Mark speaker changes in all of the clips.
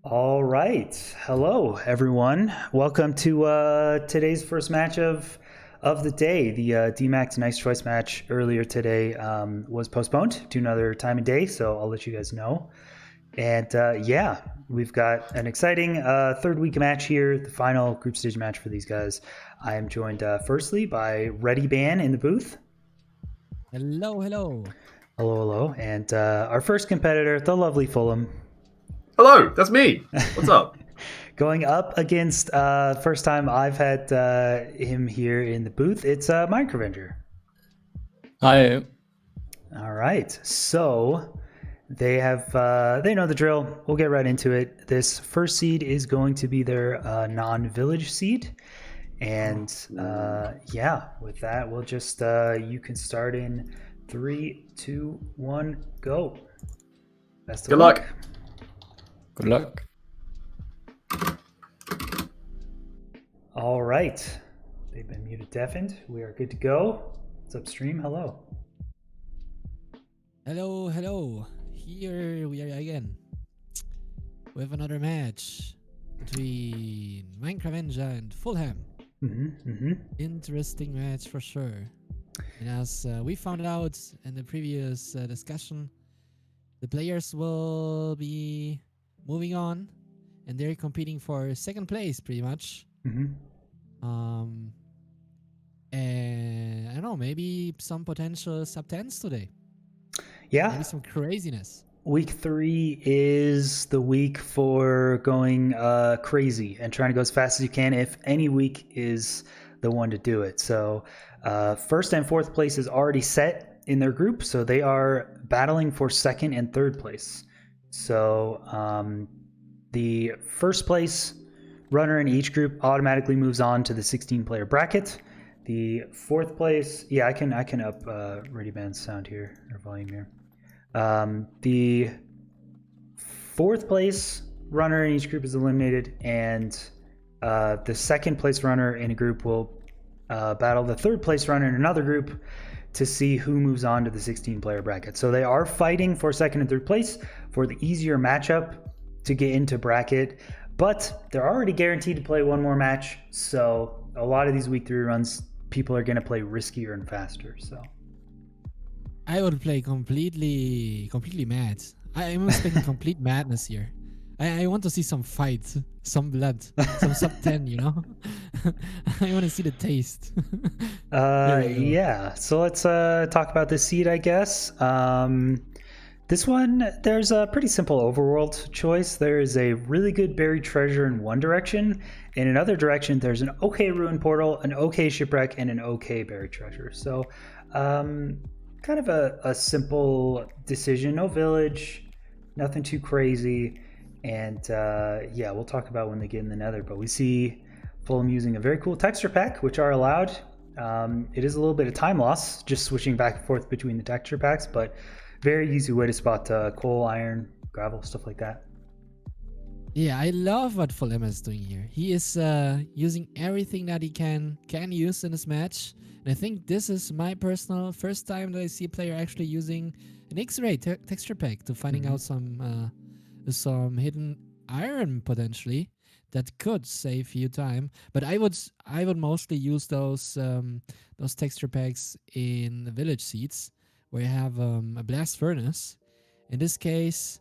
Speaker 1: All right. Hello, everyone. Welcome to today's first match of the day. The DMAX Nice Choice match earlier today was postponed to another time and day, so I'll let you guys know. And yeah, we've got an exciting third week match here, the final group stage match for these guys. I am joined firstly by Ready Ban in the booth.
Speaker 2: Hello, hello.
Speaker 1: Hello, hello. And our first competitor, the lovely Fulham.
Speaker 3: Hello, that's me. What's up?
Speaker 1: Going up against first time I've had him here in the booth. It's Minecravenger.
Speaker 4: Hi.
Speaker 1: All right, so they know the drill. We'll get right into it. This first seed is going to be their non-village seed, and yeah, with that we'll just you can start in 3, 2, 1, go. Best of
Speaker 3: Good
Speaker 1: luck.
Speaker 3: luck.
Speaker 4: Good luck.
Speaker 1: All right. They've been muted deafened. We are good to go. It's upstream. Hello.
Speaker 2: Hello, hello. Here we are again with another match between Minecravenger and Fulham. Interesting match for sure. And as we found out in the previous discussion, the players will be moving on and they're competing for second place pretty much. And I don't know, maybe some potential sub 10s today.
Speaker 1: Yeah.
Speaker 2: Maybe some craziness.
Speaker 1: Week 3 is the week for going crazy and trying to go as fast as you can. If any week is the one to do it. So first and fourth place is already set in their group. So they are battling for second and third place. So the first place runner in each group automatically moves on to the 16-player bracket. The fourth place, yeah, I can up Ready Band's sound here, or volume here. The fourth place runner in each group is eliminated, and the second place runner in a group will battle the third place runner in another group to see who moves on to the 16-player bracket. So they are fighting for second and third place for the easier matchup to get into bracket, but they're already guaranteed to play one more match. So a lot of these week 3 runs, people are going to play riskier and faster. So
Speaker 2: I would play completely mad. I'm expecting complete madness here. I want to see some fight, some blood, some sub 10, you know? I want to see the taste.
Speaker 1: Yeah, so let's talk about this seed, I guess. This one, there's a pretty simple overworld choice. There is a really good buried treasure in one direction. In another direction, there's an okay ruin portal, an okay shipwreck, and an okay buried treasure. So kind of a simple decision. No village, nothing too crazy. And yeah, we'll talk about when they get in the nether. But we see Fulham using a very cool texture pack, which are allowed. It is a little bit of time loss, just switching back and forth between the texture packs, but very easy way to spot coal, iron, gravel, stuff like that.
Speaker 2: Yeah, I love what Fulham is doing here. He is using everything that he can use in this match. And I think this is my personal first time that I see a player actually using an X-ray texture pack to finding out some hidden iron potentially that could save you time. But I would mostly use those texture packs in the village seeds where you have a blast furnace. In this case,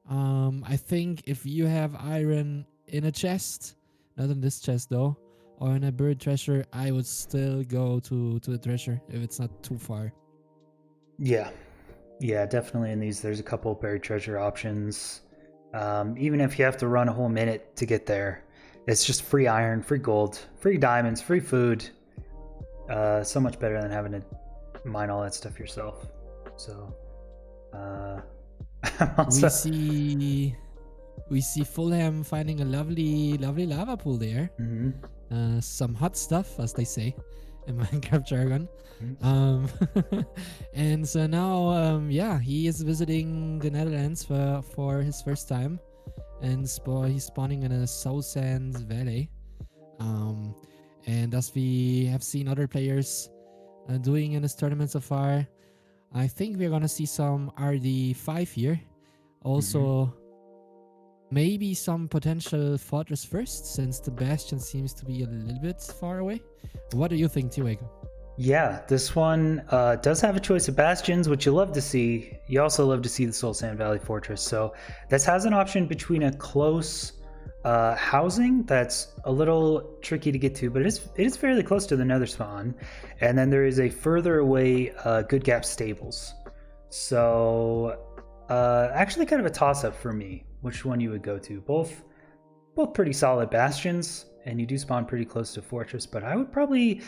Speaker 2: I think if you have iron in a chest, not in this chest though, or in a buried treasure, I would still go to the treasure if it's not too far.
Speaker 1: Yeah, definitely in these, there's a couple buried treasure options. Even if you have to run a whole minute to get there, it's just free iron, free gold, free diamonds, free food. So much better than having to mine all that stuff yourself. So
Speaker 2: we see Fulham finding a lovely lava pool there. Some hot stuff, as they say in Minecraft jargon. And so now, yeah, he is visiting the Netherlands for his first time, and he's spawning in a Soul Sands Valley. And as we have seen other players doing in this tournament so far, I think we're gonna see some RD5 here. Also, maybe some potential fortress first, since the bastion seems to be a little bit far away. What do you think, T-Wake?
Speaker 1: Yeah, this one does have a choice of bastions, which you love to see. You also love to see the Soul Sand Valley Fortress. So this has an option between a close housing that's a little tricky to get to, but it is fairly close to the Nether spawn, and then there is a further away Good Gap Stables. So actually, kind of a toss-up for me. Which one you would go to? Both pretty solid bastions, and you do spawn pretty close to fortress. But I would probably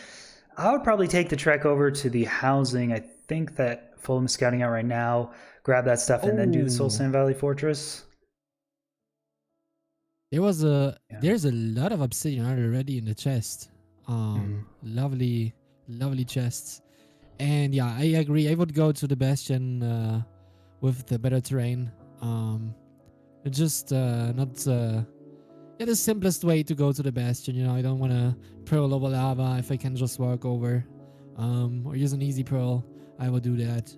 Speaker 1: take the trek over to the housing. I think that Fulham is scouting out right now. Grab that stuff and then do the Soul Sand Valley Fortress.
Speaker 2: There's a lot of obsidian already in the chest. Lovely chests. And yeah, I agree. I would go to the bastion with the better terrain. Just not the simplest way to go to the bastion. You know, I don't want to pearl over lava if I can just walk over. Or use an easy pearl. I will do that.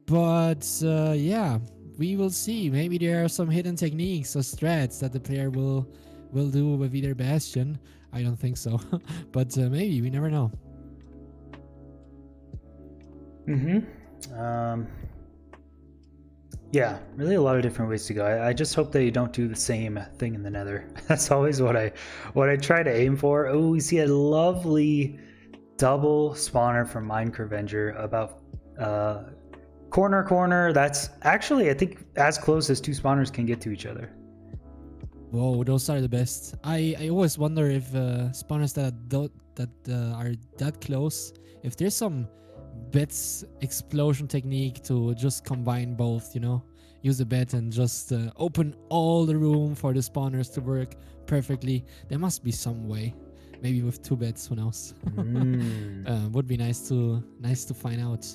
Speaker 2: But yeah, we will see. Maybe there are some hidden techniques or strats that the player will do with either bastion. I don't think so, but maybe, we never know.
Speaker 1: Yeah, really a lot of different ways to go. I just hope they don't do the same thing in the Nether. That's always what I try to aim for. Oh, we see a lovely double spawner from Minecravenger about corner. That's actually, I think, as close as two spawners can get to each other.
Speaker 2: Whoa, those are the best. I always wonder if spawners that are that close, if there's some bets explosion technique to just combine both, you know, use a bet and just open all the room for the spawners to work perfectly. There must be some way, maybe with 2 bets, who knows. Would be nice to find out,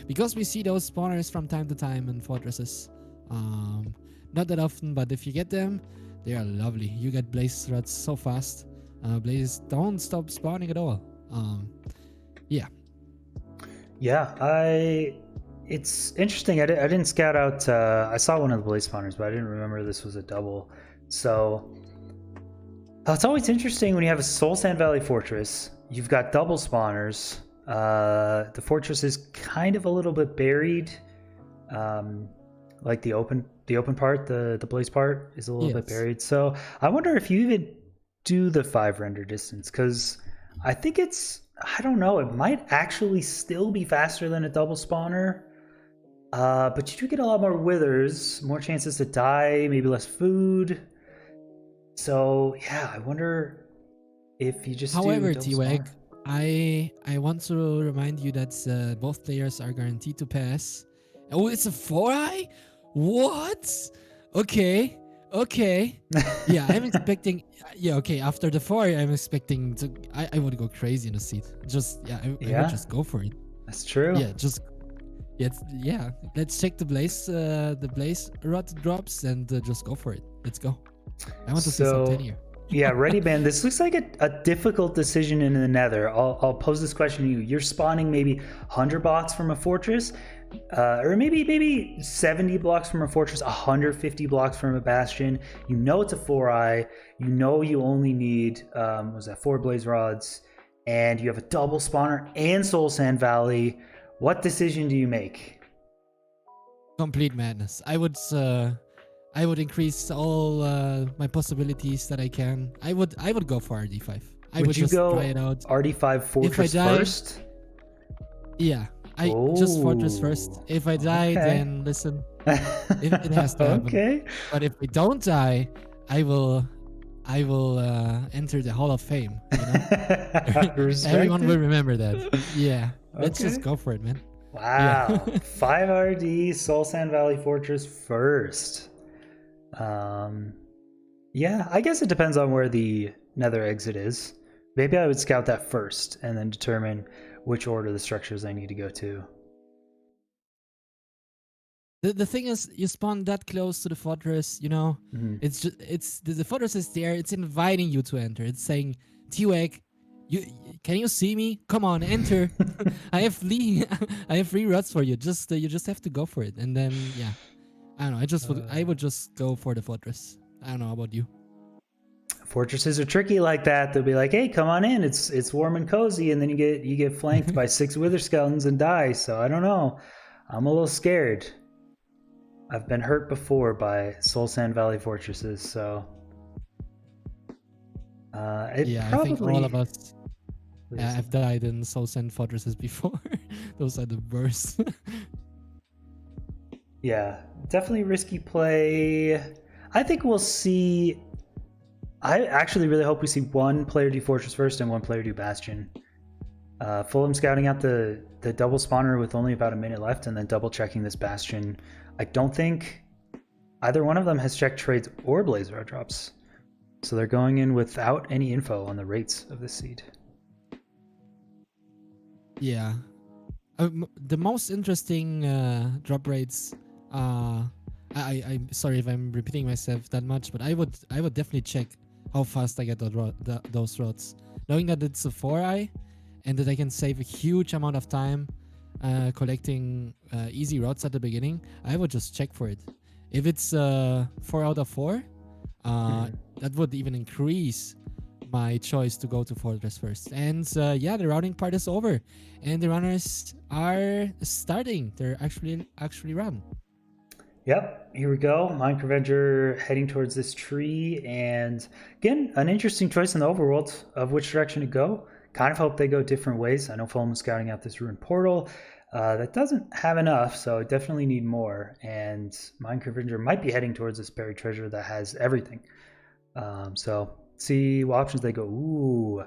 Speaker 2: because we see those spawners from time to time in fortresses. Not that often, but if you get them, they are lovely. You get blaze rods so fast. Blaze don't stop spawning at all.
Speaker 1: Yeah, it's interesting. I didn't scout out. I saw one of the blaze spawners, but I didn't remember this was a double. So it's always interesting when you have a Soul Sand Valley Fortress. You've got double spawners. The fortress is kind of a little bit buried. Like the open part, the blaze part is a little bit buried. So I wonder if you even do the 5 render distance, because I think I don't know, it might actually still be faster than a double spawner. But you do get a lot more withers, more chances to die, maybe less food. So yeah, I wonder if you just
Speaker 2: However,
Speaker 1: do
Speaker 2: T-Wag, I want to remind you that both players are guaranteed to pass. Oh, it's a 4-eye? What? Okay. Yeah, I'm expecting. Yeah, okay. After the 4, I'm expecting to. I would go crazy in the seat. Just I would just go for it.
Speaker 1: That's true.
Speaker 2: Yeah. Let's check the blaze rod drops and just go for it. Let's go. I want to see some tenure.
Speaker 1: Yeah, ready, man. This looks like a difficult decision in the Nether. I'll pose this question to you. You're spawning maybe 100 blocks from a fortress, or maybe 70 blocks from a fortress, 150 blocks from a bastion. You know it's a 4-eye. You know you only need 4 blaze rods, and you have a double spawner and Soul Sand Valley. What decision do you make?
Speaker 2: Complete madness. I would increase all my possibilities that I can. I would go for RD5. Would
Speaker 1: you
Speaker 2: just
Speaker 1: go
Speaker 2: try it out.
Speaker 1: RD5 fortress first?
Speaker 2: Yeah. Just fortress first. If I die, then listen. It has to happen.
Speaker 1: Okay.
Speaker 2: But if I don't die, I will enter the Hall of Fame. You know? Everyone will remember that. Yeah. Let's just go for it, man.
Speaker 1: Wow.
Speaker 2: Yeah.
Speaker 1: 5 RD Soul Sand Valley Fortress first. Yeah, I guess it depends on where the Nether exit is. Maybe I would scout that first and then determine which order the structures I need to go to.
Speaker 2: The thing is, you spawn that close to the fortress, you know. The fortress is there. It's inviting you to enter. It's saying, T-Wag, can you see me? Come on, enter. I have free rods for you. You just have to go for it. And then yeah, I don't know. I would just go for the fortress. I don't know about you.
Speaker 1: Fortresses are tricky like that. They'll be like, "Hey, come on in. It's warm and cozy," and then you get flanked by 6 wither skeletons and die. So I don't know. I'm a little scared. I've been hurt before by Soul Sand Valley fortresses, so
Speaker 2: I think all of us have died in Soul Sand fortresses before. Those are the worst.
Speaker 1: Yeah, definitely risky play. I think we'll see. I actually really hope we see one player do Fortress first and one player do Bastion. Fulham scouting out the double spawner with only about a minute left and then double checking this Bastion. I don't think either one of them has checked trades or Blaze Rod drops. So they're going in without any info on the rates of this seed.
Speaker 2: Yeah. The most interesting drop rates. I'm sorry if I'm repeating myself that much, but I would definitely check how fast I get those rods, knowing that it's a 4i and that I can save a huge amount of time collecting easy rods at the beginning. I would just check for it. If it's 4 out of 4, that would even increase my choice to go to Fortress first. And yeah, the routing part is over, and the runners are starting. They're actually run.
Speaker 1: Yep, here we go. Minecravenger heading towards this tree, and again, an interesting choice in the overworld of which direction to go. Kind of hope they go different ways. I know Fulham is scouting out this ruined portal. That doesn't have enough, so I definitely need more. And Minecravenger might be heading towards this buried treasure that has everything. So see what options they go. Ooh,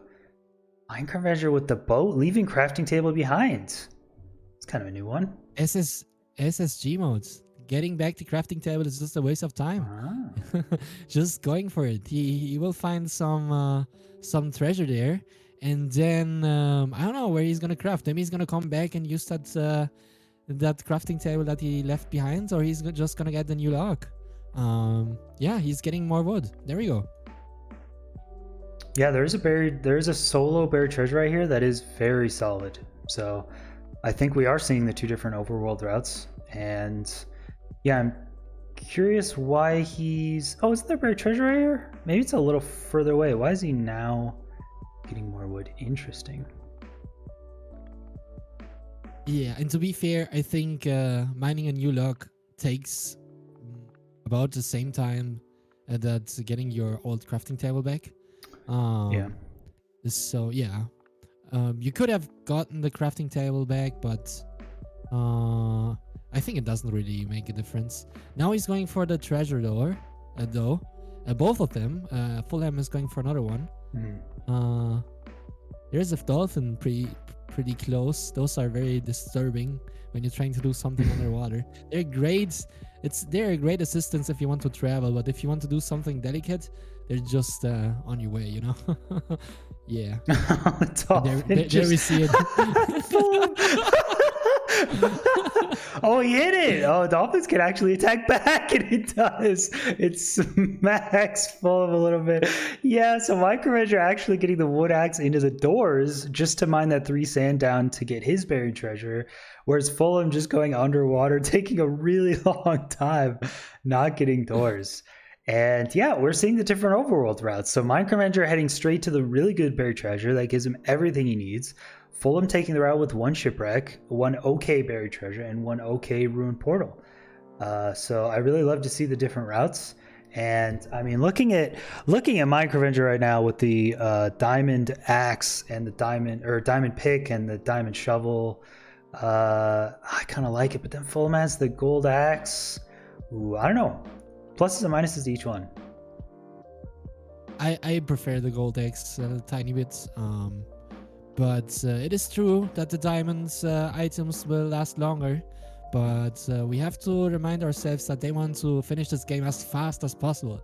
Speaker 1: Minecravenger with the boat, leaving crafting table behind. It's kind of a new one.
Speaker 2: SSG modes. Getting back to crafting table is just a waste of time. Just going for it. He will find some treasure there, and then I don't know where he's gonna craft. Maybe he's gonna come back and use that crafting table that he left behind, or he's just gonna get the new log. Yeah, he's getting more wood. There we go.
Speaker 1: Yeah, there's a solo buried treasure right here that is very solid. So I think we are seeing the two different overworld routes, and yeah, I'm curious why he's... Oh, isn't there buried treasure right here? Maybe it's a little further away. Why is he now getting more wood? Interesting.
Speaker 2: Yeah, and to be fair, I think mining a new log takes about the same time that getting your old crafting table back.
Speaker 1: Yeah.
Speaker 2: So yeah, you could have gotten the crafting table back, but I think it doesn't really make a difference. Now he's going for the treasure door, though. Both of them. Fulham is going for another one. There's a dolphin pretty close. Those are very disturbing when you're trying to do something underwater. They're great. They're a great assistance if you want to travel, but if you want to do something delicate, they're just on your way, you know. Yeah. There we see it.
Speaker 1: Oh, he hit it! Oh, dolphins can actually attack back, and it does. It smacks Fulham a little bit. Yeah, so Minecravenger actually getting the wood axe into the doors just to mine that 3 sand down to get his buried treasure, whereas Fulham just going underwater, taking a really long time, not getting doors. And yeah, we're seeing the different overworld routes. So Minecravenger heading straight to the really good buried treasure that gives him everything he needs. Fulham taking the route with 1 shipwreck, 1 okay buried treasure, and 1 okay ruined portal. So I really love to see the different routes. And I mean, looking at Minecravenger right now with the diamond axe and the diamond pick and the diamond shovel, I kind of like it. But then Fulham has the gold axe. Ooh, I don't know. Pluses and minuses to each one.
Speaker 2: I prefer the gold axe a tiny bit. But it is true that the diamonds items will last longer. But we have to remind ourselves that they want to finish this game as fast as possible.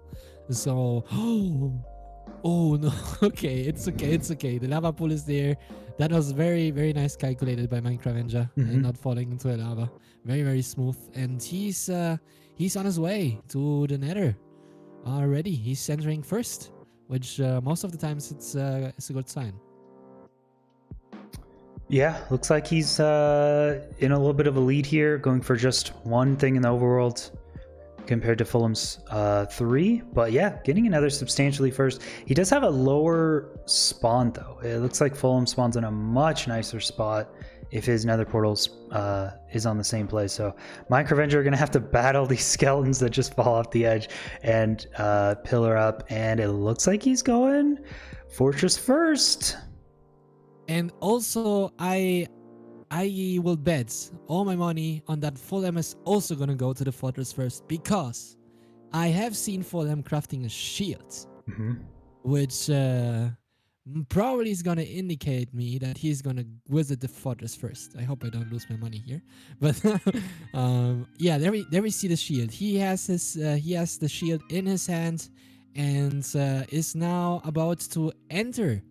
Speaker 2: So, oh no, okay, it's okay. The lava pool is there. That was very, very nice calculated by Minecravenger and not falling into the lava. Very, very smooth. And he's on his way to the nether already. He's entering first, which most of the times it's a good sign.
Speaker 1: Yeah, looks like he's in a little bit of a lead here, going for just one thing in the overworld. compared to Fulham's 3. But yeah, getting another substantially first. He does have a lower spawn though. It looks like Fulham spawns in a much nicer spot if his nether portals is on the same place. So Minecravenger are going to have to battle these skeletons that just fall off the edge and pillar up. And it looks like he's going Fortress first.
Speaker 2: And also, I will bet all my money on that Fulham is also gonna go to the fortress first, because I have seen Fulham crafting a shield, which probably is gonna indicate me that he's gonna visit the fortress first. I hope I don't lose my money here, but yeah, there we see the shield. He has the shield in his hand and is now about to enter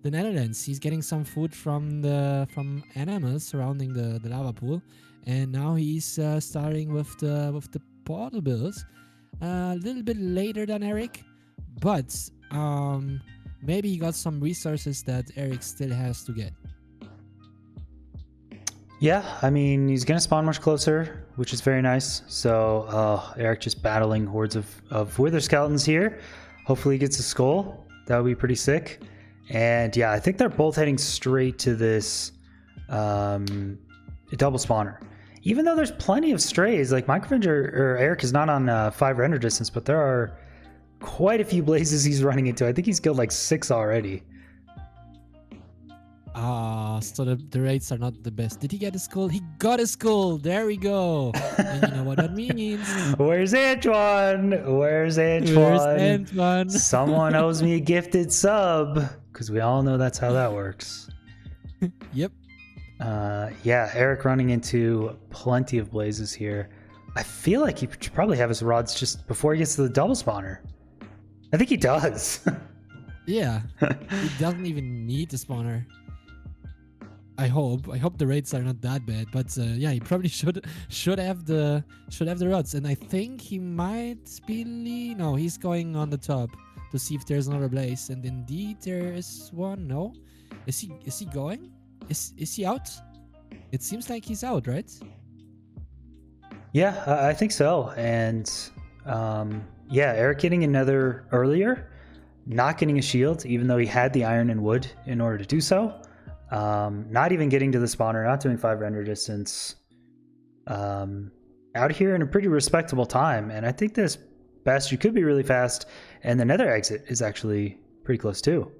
Speaker 2: the Netherlands. He's getting some food from animals surrounding the lava pool, and now he's starting with the portables a little bit later than Eric, but maybe he got some resources that Eric still has to get.
Speaker 1: Yeah, I mean, he's gonna spawn much closer, which is very nice. So Eric just battling hordes of wither skeletons here. Hopefully he gets a skull. That would be pretty sick. And yeah, I think they're both heading straight to this double spawner. Even though there's plenty of strays, like Minecravenger or Eric is not on 5 render distance, but there are quite a few blazes he's running into. I think he's killed like 6 already.
Speaker 2: So the rates are not the best. Did he get a skull? He got a skull. There we go. And you know what that means.
Speaker 1: Where's Antoine? Where's Antoine?
Speaker 2: Where's Antoine?
Speaker 1: Someone owes me a gifted sub, because we all know that's how that works.
Speaker 2: Yep.
Speaker 1: Yeah, Eric running into plenty of blazes here. I feel like he should probably have his rods just before he gets to the double spawner. I think he does.
Speaker 2: Yeah. He doesn't even need the spawner. I hope the rates are not that bad, but yeah, he probably should have the rods, and I think he might be no, he's going on the top to see if there's another blaze, and indeed there is one. No, is he going? Is he out? It seems like he's out, right?
Speaker 1: Yeah, I think so. And yeah, Eric getting another earlier, not getting a shield, even though he had the iron and wood in order to do so. Not even getting to the spawner, not doing 5 render distance. Out here in a pretty respectable time, and I think this bastion could be really fast, and the nether exit is actually pretty close too.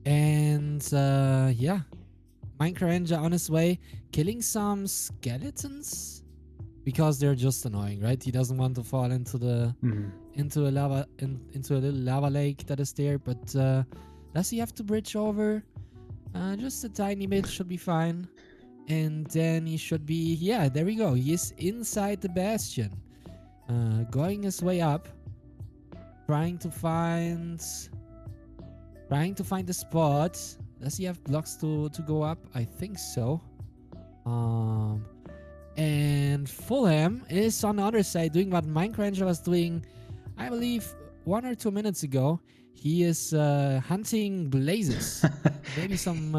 Speaker 2: And yeah, Minecravenger on his way, killing some skeletons because they're just annoying, right? He doesn't want to fall into the into a little lava lake that is there, but does he have to bridge over? Just a tiny bit should be fine. And then he should be, yeah, there we go. He is inside the bastion. Going his way up. Trying to find the spot. Does he have blocks to go up? I think so. And Fulham is on the other side doing what Minecravenger was doing, I believe, 1 or 2 minutes ago. He is hunting blazes. Maybe some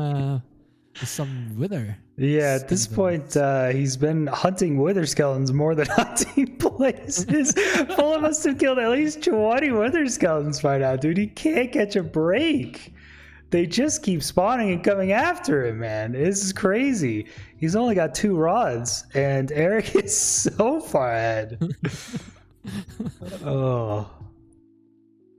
Speaker 2: wither.
Speaker 1: Yeah, at this point, he's been hunting wither skeletons more than hunting blazes. Fulham must have killed at least 20 wither skeletons by now, dude. He can't catch a break. They just keep spawning and coming after him, man. This is crazy. He's only got 2 rods, and Eric is so far ahead. Oh.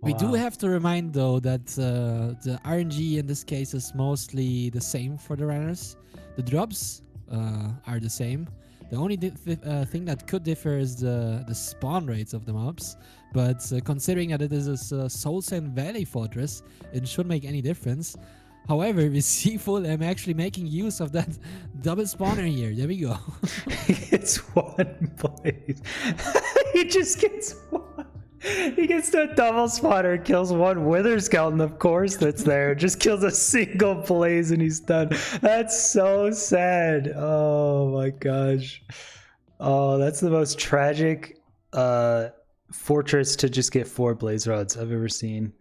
Speaker 2: We do have to remind, though, that the RNG in this case is mostly the same for the runners. The drops are the same. The only thing that could differ is the spawn rates of the mobs. But considering that it is a Soul Sand Valley fortress, it shouldn't make any difference. However, we see Fulham actually making use of that double spawner here. There we go.
Speaker 1: He gets 1 blaze. He just gets 1. He gets to a double spawner, kills 1 wither skeleton, of course, that's there. Just kills a single blaze and he's done. That's so sad. Oh my gosh. Oh, that's the most tragic fortress to just get 4 blaze rods I've ever seen.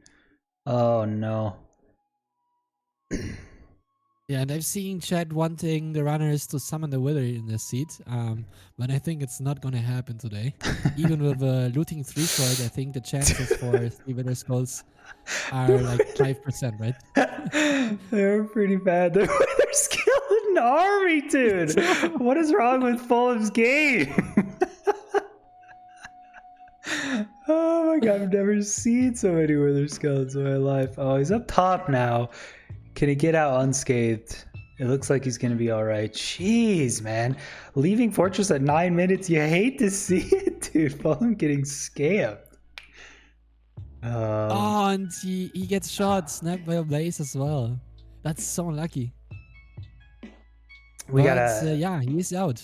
Speaker 1: Oh no.
Speaker 2: Yeah, and I've seen Chad wanting the runners to summon the wither in the seat, but I think it's not gonna happen today. Even with looting 3 sword, I think the chances for 3 wither skulls are like 5%, right?
Speaker 1: They're pretty bad. They're skeleton army, dude. What is wrong with Fulham's game? Oh my god, I've never seen so many wither skeletons in my life. Oh, he's up top now. Can he get out unscathed? It looks like he's gonna be alright. Jeez, man. Leaving Fortress at 9 minutes, you hate to see it, dude. Fulham getting scammed.
Speaker 2: Oh, and he gets shot, snapped by a blaze as well. That's so unlucky.
Speaker 1: We
Speaker 2: But,
Speaker 1: gotta,
Speaker 2: yeah, he's out.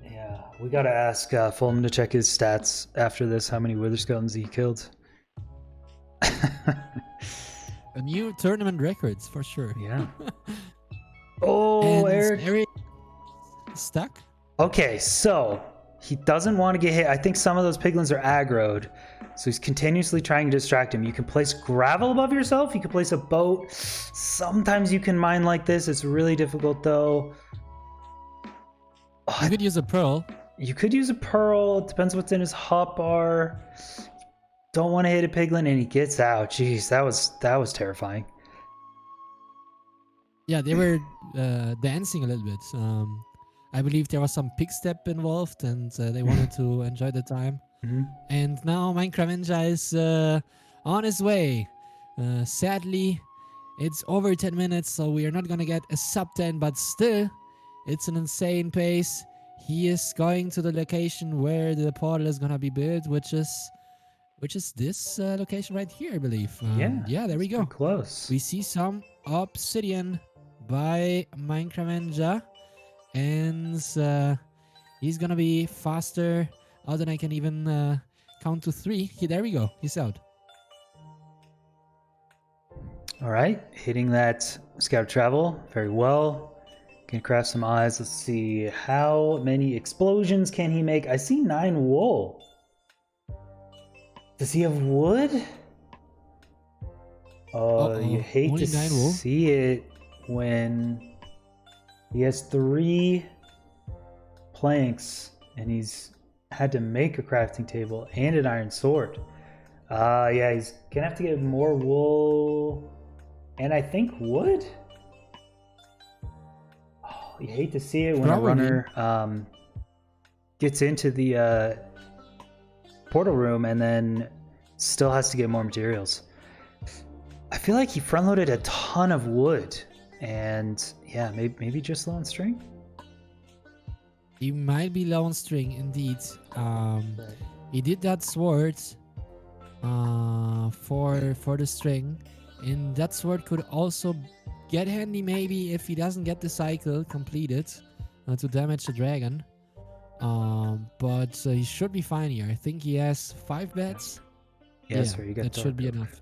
Speaker 1: yeah, we gotta ask Fulham to check his stats after this. How many wither skeletons he killed?
Speaker 2: A new tournament records for sure.
Speaker 1: Yeah. Oh,
Speaker 2: And
Speaker 1: Eric.
Speaker 2: stuck.
Speaker 1: Okay, so he doesn't want to get hit. I think some of those piglins are aggroed, so he's continuously trying to distract him. You can place gravel above yourself. You can place a boat. Sometimes you can mine like this. It's really difficult though.
Speaker 2: You could use a pearl.
Speaker 1: You could use a pearl. It depends what's in his hotbar. Don't want to hit a piglin, and he gets out. Jeez, that was terrifying.
Speaker 2: Yeah, they were dancing a little bit. I believe there was some pig step involved, and they wanted to enjoy the time.
Speaker 1: Mhm.
Speaker 2: And now Minecravenger is on his way. Sadly, it's over 10 minutes, so we are not gonna get a sub 10, but still, it's an insane pace. He is going to the location where the portal is gonna be built, which is this location right here, I believe. Yeah, there we go.
Speaker 1: Close.
Speaker 2: We see some obsidian by Minecravenger, and he's gonna be faster out than I can even count to 3. There we go. He's out.
Speaker 1: All right, hitting that scout travel very well. Can craft some eyes. Let's see how many explosions can he make. I see 9 wool. Does he have wood? Oh, you hate
Speaker 2: Only
Speaker 1: to
Speaker 2: 9 wool?
Speaker 1: see it when he has 3 planks and he's had to make a crafting table and an iron sword. Yeah, he's gonna have to get more wool and I think wood. Oh, you hate to see it when
Speaker 2: Probably.
Speaker 1: a runner gets into the portal room and then still has to get more materials. I feel like he front loaded a ton of wood and yeah, maybe just low on string.
Speaker 2: He might be low on string indeed. He did that sword for the string, and that sword could also get handy maybe if he doesn't get the cycle completed to damage the dragon. But he should be fine here. I think he has 5 beds.
Speaker 1: Yeah, sorry, you got
Speaker 2: that should be
Speaker 1: dark oak.
Speaker 2: enough.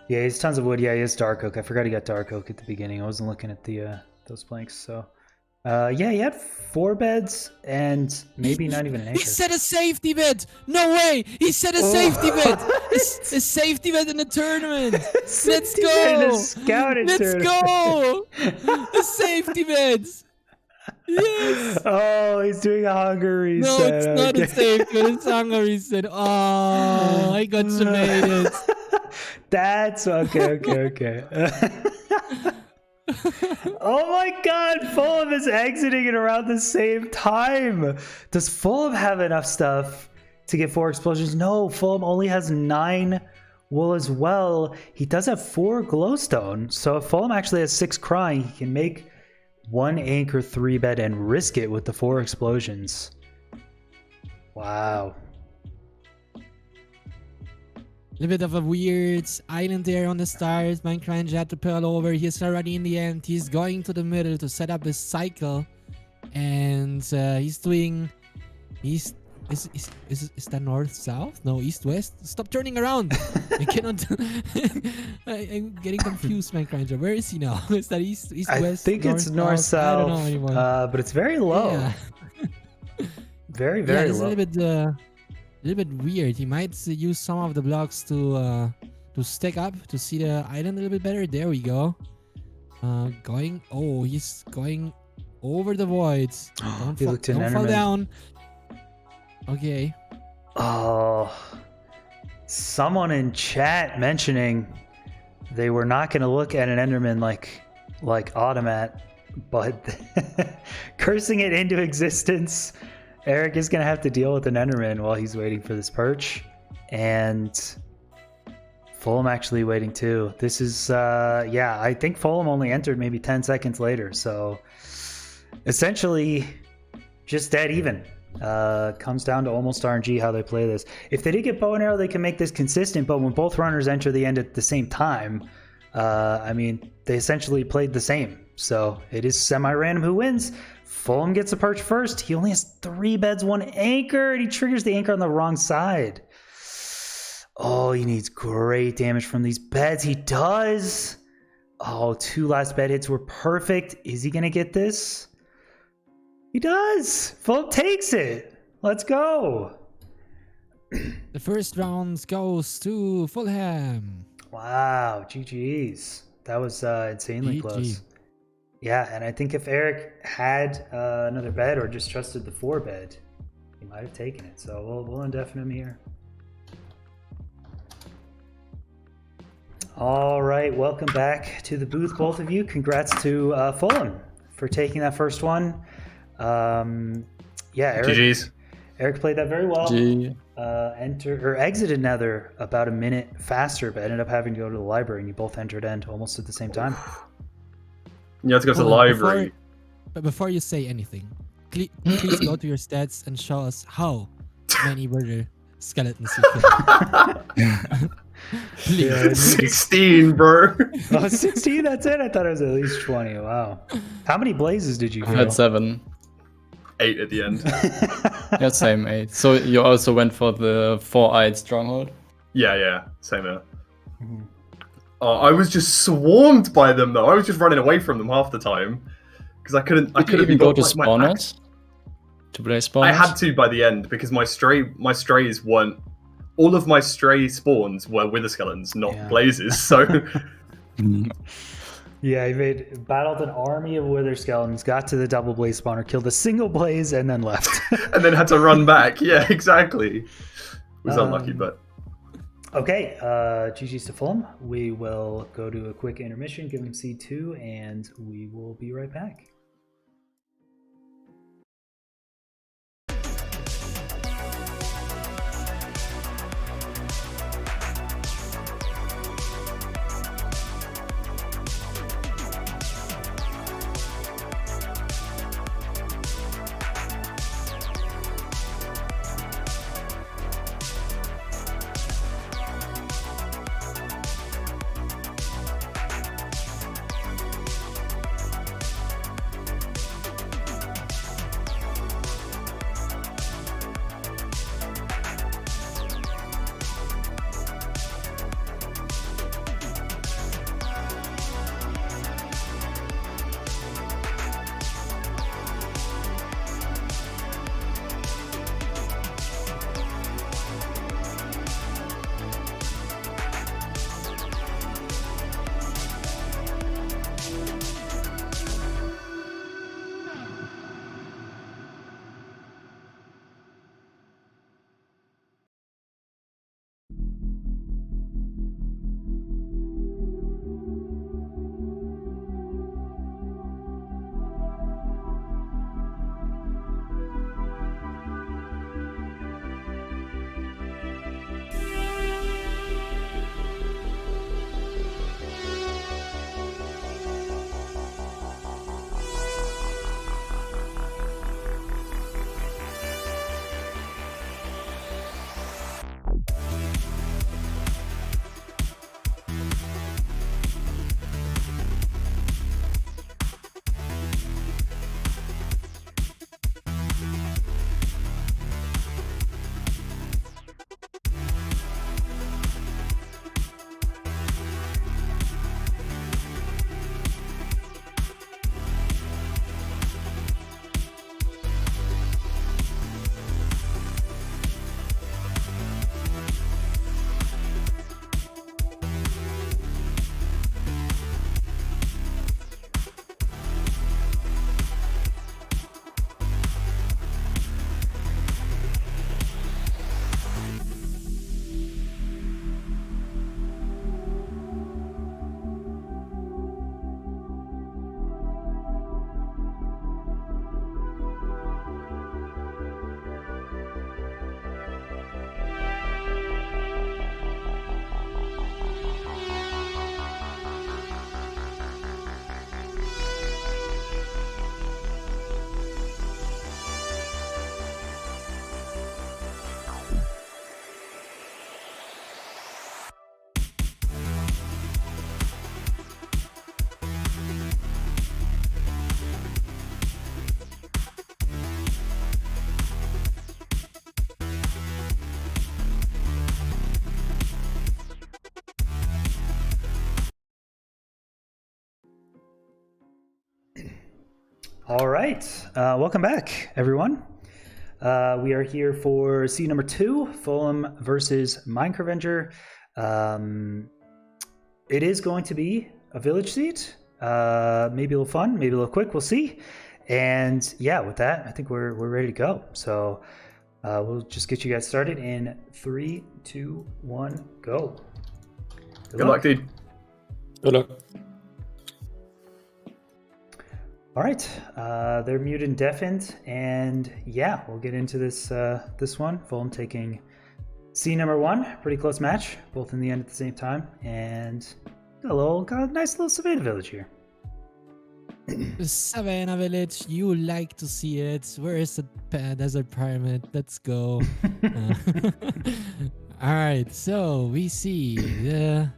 Speaker 1: Yeah, he has tons of wood. Yeah, he has dark oak. I forgot he got dark oak at the beginning. I wasn't looking at the those planks. So, yeah, he had 4 beds and maybe not even an acre.
Speaker 2: He set a safety bed! No way! He set a safety bed! A safety bed in the tournament! Let's go! Let's go! A safety bed! Yes!
Speaker 1: Oh, he's doing a hunger reset.
Speaker 2: No, it's not
Speaker 1: okay.
Speaker 2: a safety bed. It's hunger reset. Oh, I got you made it.
Speaker 1: That's okay. Oh my god, Fulham is exiting at around the same time. Does Fulham have enough stuff to get 4 explosions? No, Fulham only has 9 wool as well. He does have 4 glowstone. So if Fulham actually has 6 crying, he can make 1 anchor 3 bed and risk it with the 4 explosions. Wow.
Speaker 2: A little bit of a weird island there on the start. Minecraft had to pearl over. He's already in the end. He's going to the middle to set up his cycle. And he's doing... Is that north-south? No, east-west? Stop turning around! I cannot... I'm getting confused, Minecraft. Where is he now? Is that east-west?
Speaker 1: I think it's north-south.
Speaker 2: I don't know anymore.
Speaker 1: But it's very low.
Speaker 2: Yeah.
Speaker 1: Very
Speaker 2: Yeah, it's
Speaker 1: low.
Speaker 2: a little bit weird. He might use some of the blocks to stack up to see the island a little bit better. There we go. Going. Oh, he's going over the voids. Don't
Speaker 1: He
Speaker 2: fall,
Speaker 1: looked in
Speaker 2: don't fall
Speaker 1: Enderman.
Speaker 2: down. Okay.
Speaker 1: Oh, someone in chat mentioning they were not going to look at an Enderman like Automat, but cursing it into existence. Eric is going to have to deal with an Enderman while he's waiting for this perch, and Fulham actually waiting too. This is yeah, I think Fulham only entered maybe 10 seconds later, so essentially just dead even. Comes down to almost RNG how they play this. If they did get bow and arrow, they can make this consistent, but when both runners enter the end at the same time, I mean, they essentially played the same. So it is semi-random who wins. Fulham gets a perch first. He only has 3 beds, 1 anchor, and he triggers the anchor on the wrong side. Oh, he needs great damage from these beds. He does. Oh, 2 last bed hits were perfect. Is he going to get this? He does. Fulham takes it. Let's go.
Speaker 2: The first round goes to Fulham.
Speaker 1: Wow. GG's. That was insanely
Speaker 2: GG.
Speaker 1: close. Yeah, and I think if Eric had another bed or just trusted the 4 bed, he might have taken it. So we'll indefinite him here. All right. Welcome back to the booth, both of you. Congrats to Fulham for taking that first one. Yeah,
Speaker 3: GG's.
Speaker 1: Eric played that very well.
Speaker 4: G.
Speaker 1: Exited Nether about a minute faster, but ended up having to go to the library, and you both entered End almost at the same time.
Speaker 3: You have to go to the
Speaker 2: Hold on,
Speaker 3: library.
Speaker 2: But before you say anything, please go to your stats and show us how many murder skeletons you killed. Please.
Speaker 1: Yeah,
Speaker 3: 16, bro.
Speaker 1: Oh, 16, that's it? I thought it was at least 20. Wow. How many blazes did you
Speaker 4: I
Speaker 1: kill?
Speaker 4: had 7.
Speaker 3: 8 at the end.
Speaker 4: Yeah, same 8. So you also went for the 4-eyed stronghold?
Speaker 3: Yeah, same here.
Speaker 1: Mhm.
Speaker 3: Oh, I was just swarmed by them though. I was just running away from them half the time because I couldn't. I
Speaker 4: Did you
Speaker 3: couldn't
Speaker 4: even go to
Speaker 3: like, my axe-
Speaker 4: spawners? To play spawners?
Speaker 3: I had to by the end because my strays weren't. All of my stray spawns were wither skeletons, not
Speaker 1: Yeah.
Speaker 3: blazes. So
Speaker 1: Yeah, he battled an army of wither skeletons, got to the double blaze spawner, killed a single blaze, and then left.
Speaker 3: and then had to run back. Yeah, exactly. It was unlucky, but
Speaker 1: Okay, GG's to Fulham. We will go to a quick intermission, give him C2, and we will be right back. All right. Welcome back, everyone. We are here for seed number 2, Fulham versus Minecravenger. It is going to be a village seed. Maybe a little fun, maybe a little quick. We'll see. And yeah, with that, I think we're ready to go. So we'll just get you guys started in 3, 2, 1, go.
Speaker 3: Good luck, dude.
Speaker 4: Good luck.
Speaker 1: All right, they're muted and deafened, and yeah, we'll get into this this one. Fulham taking C number 1, pretty close match, both in the end at the same time, and got a nice little savannah village here.
Speaker 2: The Savannah Village, you like to see it. Where is the desert pyramid? Let's go. All right, so we see the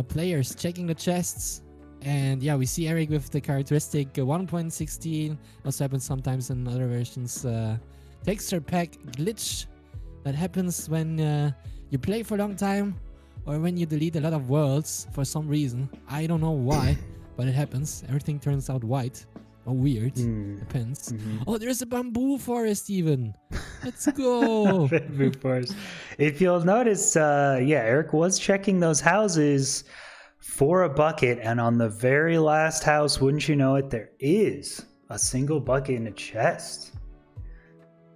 Speaker 2: players checking the chests. And yeah, we see Eric with the characteristic 1.16. Also happens sometimes in other versions. Texture pack glitch that happens when you play for a long time or when you delete a lot of worlds for some reason. I don't know why, but it happens. Everything turns out white or weird. Depends. Oh, there's a bamboo forest even. Let's go.
Speaker 1: Bamboo forest. If you'll notice, yeah, Eric was checking those houses for a bucket, and on the very last house, wouldn't you know it, there is a single bucket in a chest.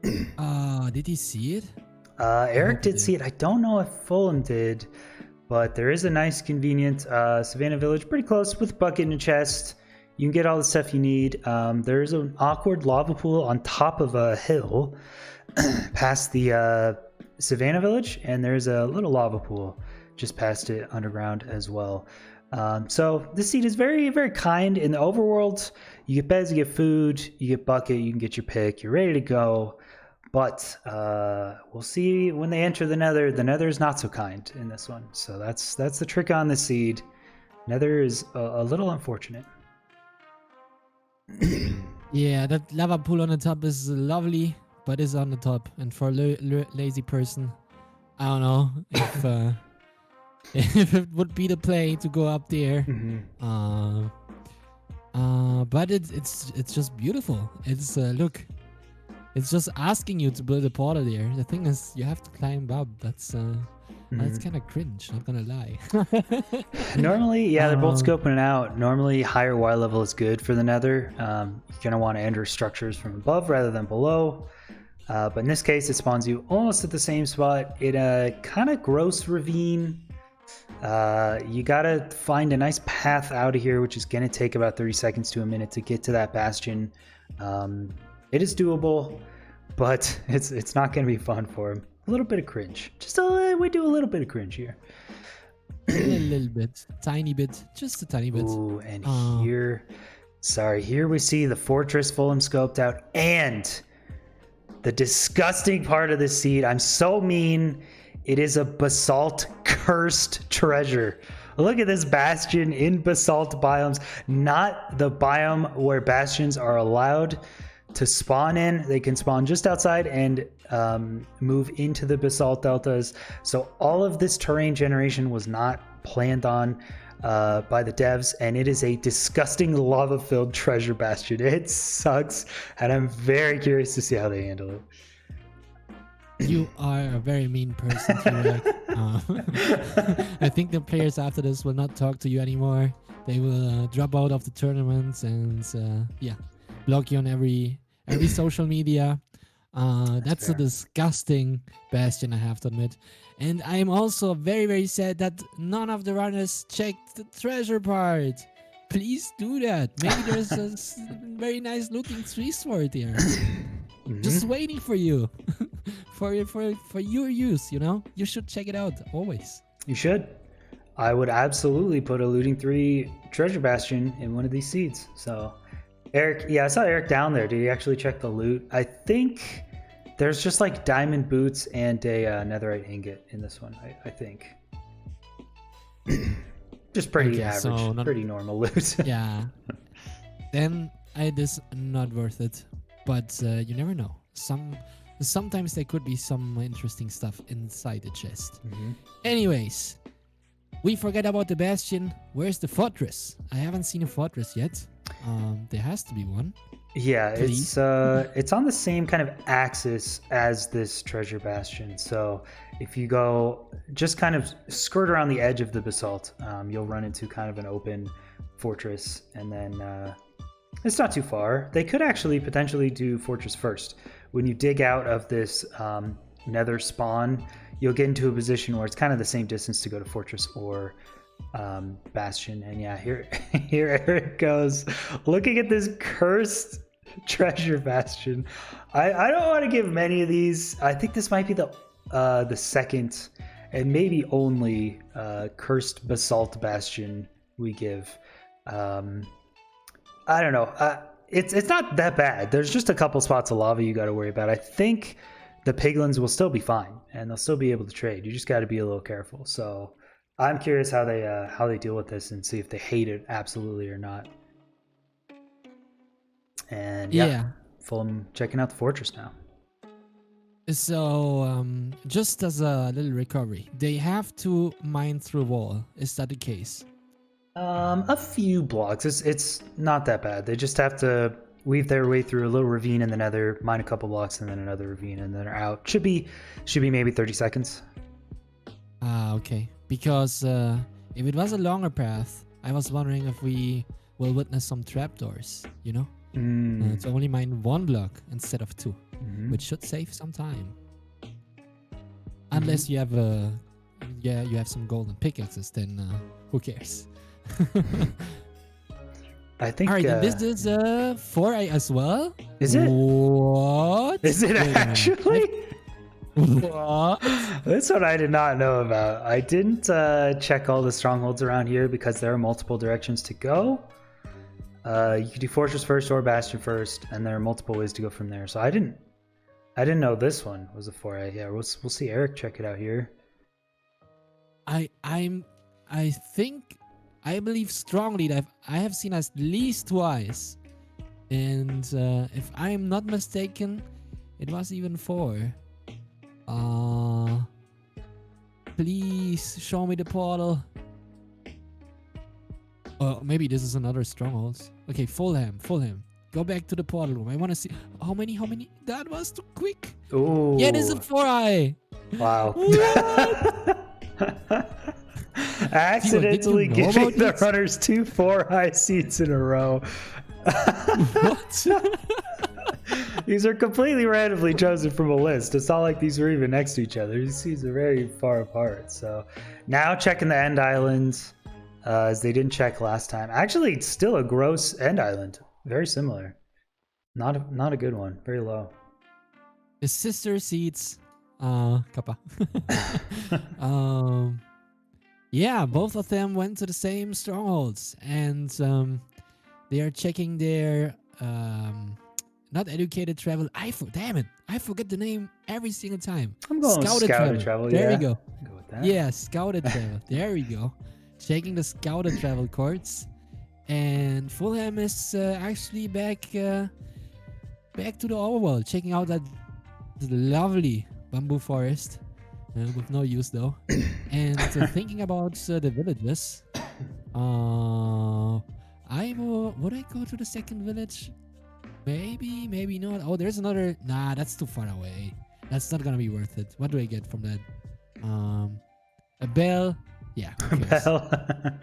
Speaker 2: Did he see it?
Speaker 1: Eric did see it. I don't know if Fulham did, but there is a nice, convenient Savannah Village, pretty close, with a bucket and a chest. You can get all the stuff you need. There's an awkward lava pool on top of a hill past the Savannah Village, and there's a little lava pool just past it underground as well. So this seed is very, very kind. In the overworld, you get beds, you get food, you get bucket, you can get your pick, you're ready to go. But we'll see when they enter the nether. The nether is not so kind in this one. So that's the trick on the seed. Nether is a little unfortunate.
Speaker 2: Yeah, that lava pool on the top is lovely, but it's on the top. And for a lazy person, I don't know if if it would be the play to go up there. But it's just beautiful. It's look, it's just asking you to build a portal there. The thing is, you have to climb up. That's kind of cringe, not gonna lie.
Speaker 1: Normally, yeah, they're both scoping it out. Normally, higher water level is good for the nether. You're gonna want to enter structures from above rather than below. But in this case, it spawns you almost at the same spot in a kind of gross ravine. You gotta find a nice path out of here, which is gonna take about 30 seconds to a minute to get to that bastion. It is doable, but it's not gonna be fun for him. A little bit of cringe. We do a little bit of cringe here.
Speaker 2: A little bit, tiny bit, just a tiny bit.
Speaker 1: Ooh, and here we see the fortress Fulham scoped out, and the disgusting part of this seed. I'm so mean. It is a basalt cursed treasure. Look at this bastion in basalt biomes, not the biome where bastions are allowed to spawn in. They can spawn just outside and move into the basalt deltas. So all of this terrain generation was not planned on by the devs, and it is a disgusting lava-filled treasure bastion. It sucks, and I'm very curious to see how they handle it.
Speaker 2: You are a very mean person, T-Rex. I think the players after this will not talk to you anymore. They will drop out of the tournaments and yeah, block you on every social media. That's a disgusting bastion, I have to admit. And I am also very, very sad that none of the runners checked the treasure part. Please do that. Maybe there's a very nice looking tree sword there. Just waiting for you. for your use, you know? You should check it out always.
Speaker 1: You should. I would absolutely put a looting 3 treasure bastion in one of these seeds. So Eric, yeah, I saw Eric down there. Did he actually check the loot? I think there's just like diamond boots and a netherite ingot in this one, I think. Just pretty average, pretty normal loot.
Speaker 2: Yeah. Then it is not worth it. But you never know. Sometimes there could be some interesting stuff inside the chest. Anyways, we forget about the bastion. Where's the fortress? I haven't seen a fortress yet. There has to be one.
Speaker 1: Yeah,
Speaker 2: Please.
Speaker 1: it's on the same kind of axis as this treasure bastion. So if you go just kind of skirt around the edge of the basalt, you'll run into kind of an open fortress, and then it's not too far. They could actually potentially do fortress first. When you dig out of this nether spawn, you'll get into a position where it's kind of the same distance to go to fortress or bastion. And yeah, here Eric goes looking at this cursed treasure bastion. I don't want to give many of these. I think this might be the second and maybe only cursed basalt bastion we give. I don't know. It's not that bad. There's just a couple spots of lava you got to worry about. I think the piglins will still be fine and they'll still be able to trade. You just got to be a little careful. So I'm curious how they deal with this and see if they hate it absolutely or not. And yeah. Fulham checking out the fortress now.
Speaker 2: So, just as a little recovery, they have to mine through a wall. Is that the case?
Speaker 1: A few blocks. It's not that bad. They just have to weave their way through a little ravine in the nether, mine a couple blocks, and then another ravine, and then they're out. Should be maybe 30 seconds.
Speaker 2: Okay. Because if it was a longer path, I was wondering if we will witness some trapdoors, you know? To only mine one block instead of two, which should save some time. Unless you have you have some golden pickaxes, then who cares?
Speaker 1: I think.
Speaker 2: Alright, then this is 4i as well.
Speaker 1: Is it?
Speaker 2: What?
Speaker 1: Is it actually?
Speaker 2: What?
Speaker 1: That's what I did not know about. I didn't check all the strongholds around here because there are multiple directions to go. You could do fortress first or bastion first, and there are multiple ways to go from there. So I didn't know this one was a 4A. Yeah, we'll see Eric check it out here.
Speaker 2: I believe strongly that I have seen at least twice, and if I am not mistaken, it was even 4. Please show me the portal. Maybe this is another strongholds. Okay, Fulham. Go back to the portal room. I want to see how many. That was too quick.
Speaker 1: Ooh.
Speaker 2: Yeah, this is 4i.
Speaker 1: Wow.
Speaker 2: What?
Speaker 1: Accidentally
Speaker 2: Did you know
Speaker 1: giving
Speaker 2: about
Speaker 1: the
Speaker 2: this?
Speaker 1: runners 2 4i seats in a row.
Speaker 2: What?
Speaker 1: These are completely randomly chosen from a list. It's not like these were even next to each other. These seats are very far apart. So now checking the end islands, as they didn't check last time. Actually, it's still a gross end island. Very similar. Not a good one. Very low.
Speaker 2: The sister seats. Kappa. Yeah, both of them went to the same strongholds, and they are checking their not educated travel. Damn it! I forget the name every single time.
Speaker 1: I'm going with scouted travel.
Speaker 2: There
Speaker 1: yeah.
Speaker 2: we go.
Speaker 1: Go with that.
Speaker 2: Yeah, scouted travel. There we go. Checking the scouted travel courts, and Fulham is actually back to the overworld, checking out that lovely bamboo forest. With no use though. And thinking about the villages, would I go to the second village? Maybe not. Oh, there's another. Nah, that's too far away. That's not gonna be worth it. What do I get from that? A bell. Yeah.
Speaker 1: A bell.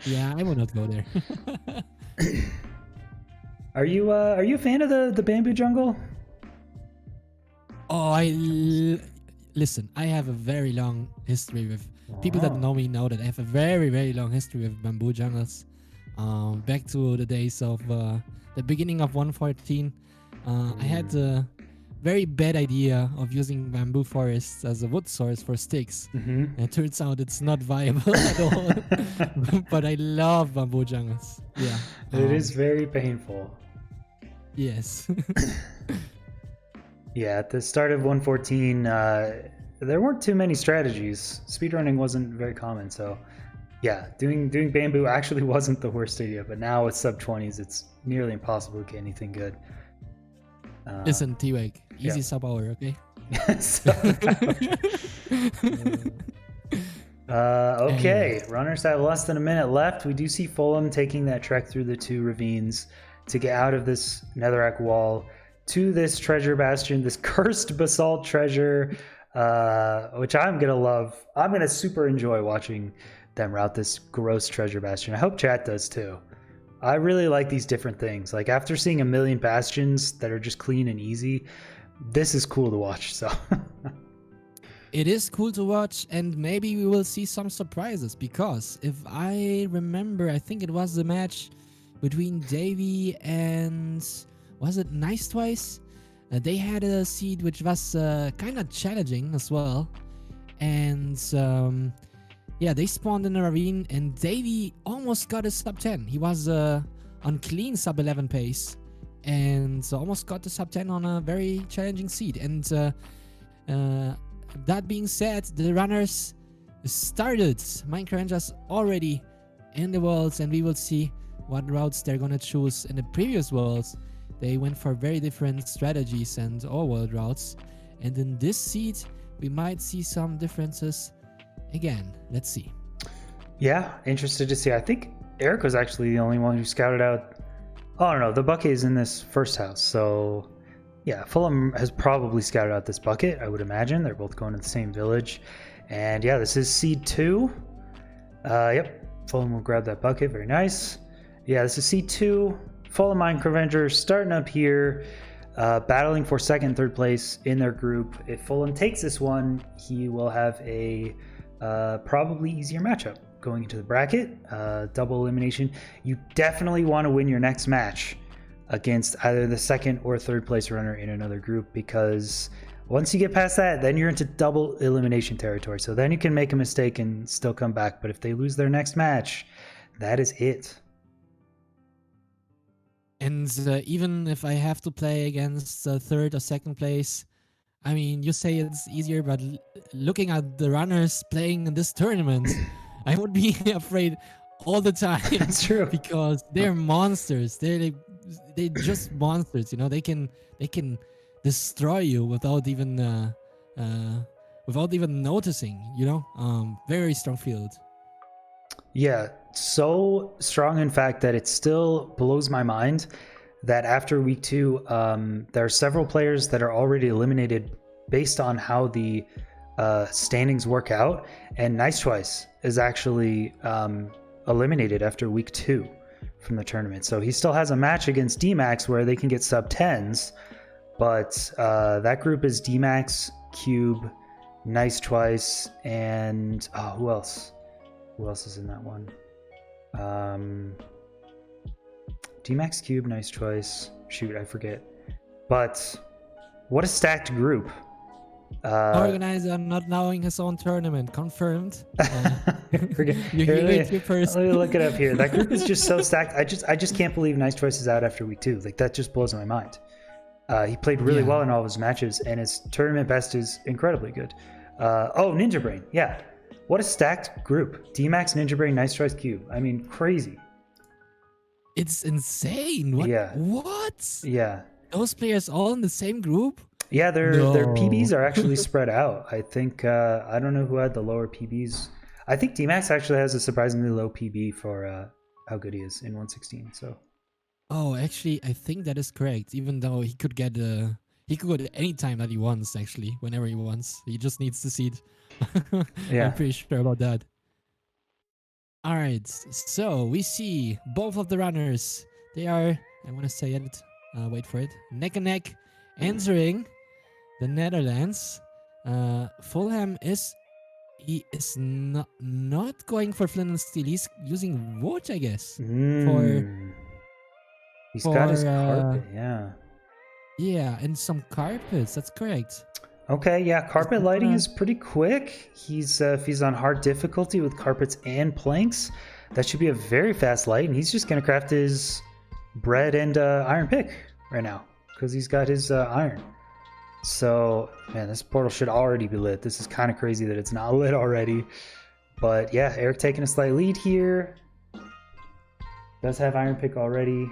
Speaker 2: Yeah, I will not go there.
Speaker 1: Are you a fan of the bamboo jungle?
Speaker 2: Oh, listen, I have a very long history with people that know me know that I have a very, very long history with bamboo jungles. Back to the days of the beginning of 1.14, I had a very bad idea of using bamboo forests as a wood source for sticks. And it turns out it's not viable at all. But I love bamboo jungles. Yeah.
Speaker 1: It is very painful.
Speaker 2: Yes.
Speaker 1: Yeah, at the start of 1.14, there weren't too many strategies. Speedrunning wasn't very common, so yeah, doing bamboo actually wasn't the worst idea. But now with sub 20s, it's nearly impossible to get anything good.
Speaker 2: Listen, T-Wag, easy
Speaker 1: yeah.
Speaker 2: sub hour, okay?
Speaker 1: Okay, runners have less than a minute left. We do see Fulham taking that trek through the 2 ravines to get out of this netherrack wall to this treasure bastion, this cursed basalt treasure, which I'm gonna love. I'm gonna super enjoy watching them route this gross treasure bastion. I hope chat does too. I really like these different things. Like after seeing a million bastions that are just clean and easy, this is cool to watch. So
Speaker 2: It is cool to watch, and maybe we will see some surprises, because if I remember, I think it was the match between Davy and, was it Nice Twice? They had a seed which was kind of challenging as well, and yeah, they spawned in a ravine, and Davy almost got a sub 10. He was on clean sub 11 pace, and almost got the sub 10 on a very challenging seed. And that being said, the runners started. Minecravengers already in the worlds, and we will see what routes they're gonna choose. In the previous worlds, they went for very different strategies and all-world routes, and in this seed, we might see some differences again. Let's see.
Speaker 1: yeah, interested to see. I think Eric was actually the only one who scouted out. Oh no, the bucket is in this first house, so yeah, Fulham has probably scouted out this bucket, I would imagine. They're both going to the same village. And yeah, this is seed 2. Yep, Fulham will grab that bucket. Very nice. Yeah, this is seed 2. Fulham Minecravenger starting up here, battling for second and third place in their group. If Fulham takes this one, he will have a probably easier matchup going into the bracket. Double elimination. You definitely want to win your next match against either the second or third place runner in another group, because once you get past that, then you're into double elimination territory. So then you can make a mistake and still come back. But if they lose their next match, that is it.
Speaker 2: And even if I have to play against third or second place, I mean, you say it's easier, but looking at the runners playing in this tournament, I would be afraid all the time.
Speaker 1: That's true.
Speaker 2: Because they're monsters. They're just monsters. You know, they can destroy you without even noticing. You know, very strong field.
Speaker 1: Yeah, so strong, in fact, that it still blows my mind that after week 2, there are several players that are already eliminated based on how the standings work out. And Nice Twice is actually eliminated after week 2 from the tournament. So he still has a match against DMAX where they can get sub 10s, but that group is DMAX, Cube, Nice Twice, and who else? Who else is in that one? DMAX, Cube, Nice Twice. Shoot, I forget. But what a stacked group.
Speaker 2: Organizer not knowing his own tournament. Confirmed.
Speaker 1: Forget.
Speaker 2: You
Speaker 1: Here,
Speaker 2: hear it here first.
Speaker 1: let me look it up here. That group is just so stacked. I just can't believe Nice Twice is out after week 2. Like, that just blows my mind. He played really well in all of his matches, and his tournament best is incredibly good. Ninja Brain. Yeah. What a stacked group. DMAX, Ninja Brain, Nice Twice, Cube. I mean, crazy.
Speaker 2: It's insane. What?
Speaker 1: Yeah.
Speaker 2: What?
Speaker 1: Yeah.
Speaker 2: Those players all in the same group?
Speaker 1: Yeah, their PBs are actually spread out. I think, I don't know who had the lower PBs. I think DMAX actually has a surprisingly low PB for how good he is in 116. So.
Speaker 2: Oh, actually, I think that is correct. Even though he could get he could go at any time that he wants, actually, whenever he wants. He just needs the seed.
Speaker 1: Yeah.
Speaker 2: I'm pretty sure about that. All right, so we see both of the runners. They are, I want to say it, wait for it, neck and neck, entering the Netherlands. Fulham is not going for flint and steel. He's using wood, I guess.
Speaker 1: He's got his carpet, yeah.
Speaker 2: Yeah, and some carpets. That's correct.
Speaker 1: Okay, yeah, carpet lighting is pretty quick. He's if he's on hard difficulty with carpets and planks, that should be a very fast light, and he's just gonna craft his bread and iron pick right now because he's got his iron. So, man, this portal should already be lit. This is kind of crazy that it's not lit already. But yeah, Eric taking a slight lead here. Does have iron pick already.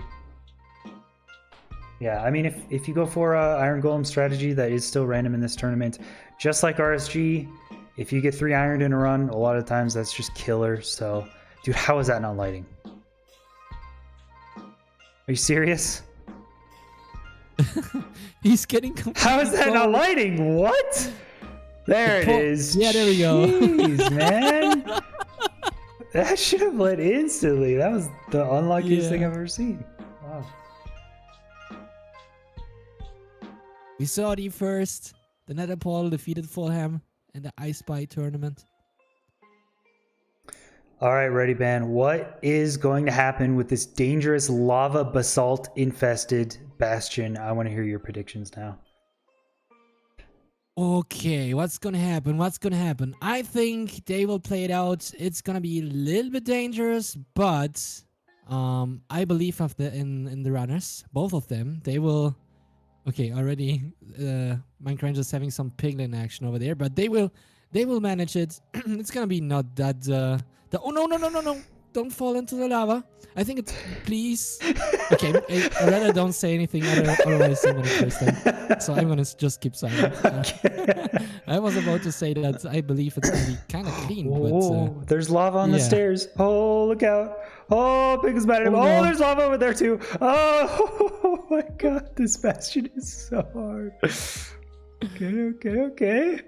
Speaker 1: Yeah, I mean, if you go for a Iron Golem strategy that is still random in this tournament, just like RSG, if you get 3 ironed in a run, a lot of times that's just killer. So, dude, how is that not lighting? Are you serious?
Speaker 2: He's getting completely
Speaker 1: How is that not
Speaker 2: cold.
Speaker 1: lighting? What? There it is.
Speaker 2: Yeah, there we go.
Speaker 1: Jeez, man. That should have lit instantly. That was the unluckiest thing
Speaker 2: Yeah.
Speaker 1: I've ever seen. Wow.
Speaker 2: We saw the first. The Netherpole defeated Fulham in the I Spy tournament.
Speaker 1: All right, Ready Band. What is going to happen with this dangerous lava basalt infested bastion? I want to hear your predictions now.
Speaker 2: Okay, what's gonna happen? What's gonna happen? I think they will play it out. It's gonna be a little bit dangerous, but I believe in the runners, both of them. They will. Okay, already Minecravenger is having some piglin action over there, but they will manage it. It's gonna be not that oh no, don't fall into the lava. I think it's please. Okay, I rather don't say anything, otherwise I'm gonna curse them. So I'm gonna just keep silent. I was about to say that I believe it's gonna be kind of clean,
Speaker 1: Oh,
Speaker 2: but
Speaker 1: there's lava on the
Speaker 2: yeah.
Speaker 1: stairs. Oh, look out. Oh, Pig is mad at him.
Speaker 2: Oh,
Speaker 1: Oh,
Speaker 2: no.
Speaker 1: there's lava over there too. Oh, my god, this bastion is so hard. Okay.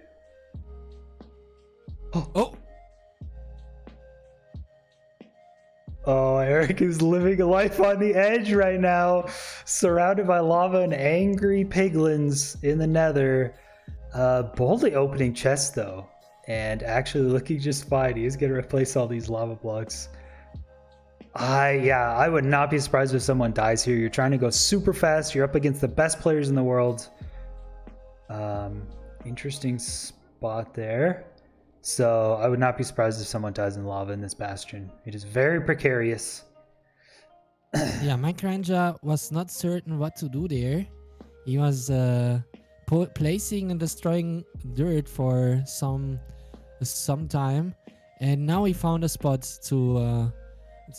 Speaker 2: oh,
Speaker 1: Oh, Eric is living a life on the edge right now, surrounded by lava and angry piglins in the nether. Boldly opening chests though, and actually looking just fine. He is going to replace all these lava blocks. I would not be surprised if someone dies here. You're trying to go super fast. You're up against the best players in the world. Interesting spot there. So I would not be surprised if someone dies in lava in this bastion. It is very precarious.
Speaker 2: yeah. Minecravenger was not certain what to do there. He was placing and destroying dirt for some time, and now he found a spot to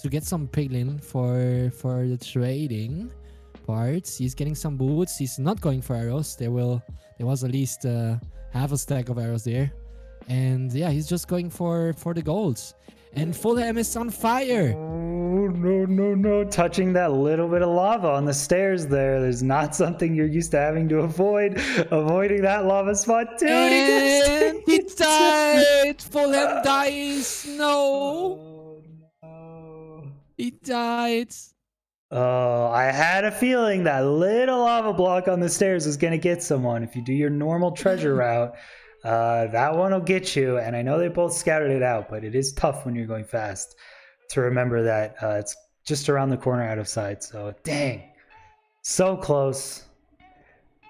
Speaker 2: get some piglin for the trading parts. He's getting some boots. He's not going for arrows. There was at least half a stack of arrows there, and yeah, he's just going for the golds. And Fulham is on fire.
Speaker 1: Oh, no. Touching that little bit of lava on the stairs there. There's not something you're used to having to avoid. Avoiding that lava spot too.
Speaker 2: And he died. Fulham dies. No,
Speaker 1: Oh, no.
Speaker 2: he died.
Speaker 1: Oh, I had a feeling that little lava block on the stairs was going to get someone. If you do your normal treasure route, that one will get you. And I know they both scouted it out, but it is tough when you're going fast to remember that it's just around the corner out of sight. So, dang. So close.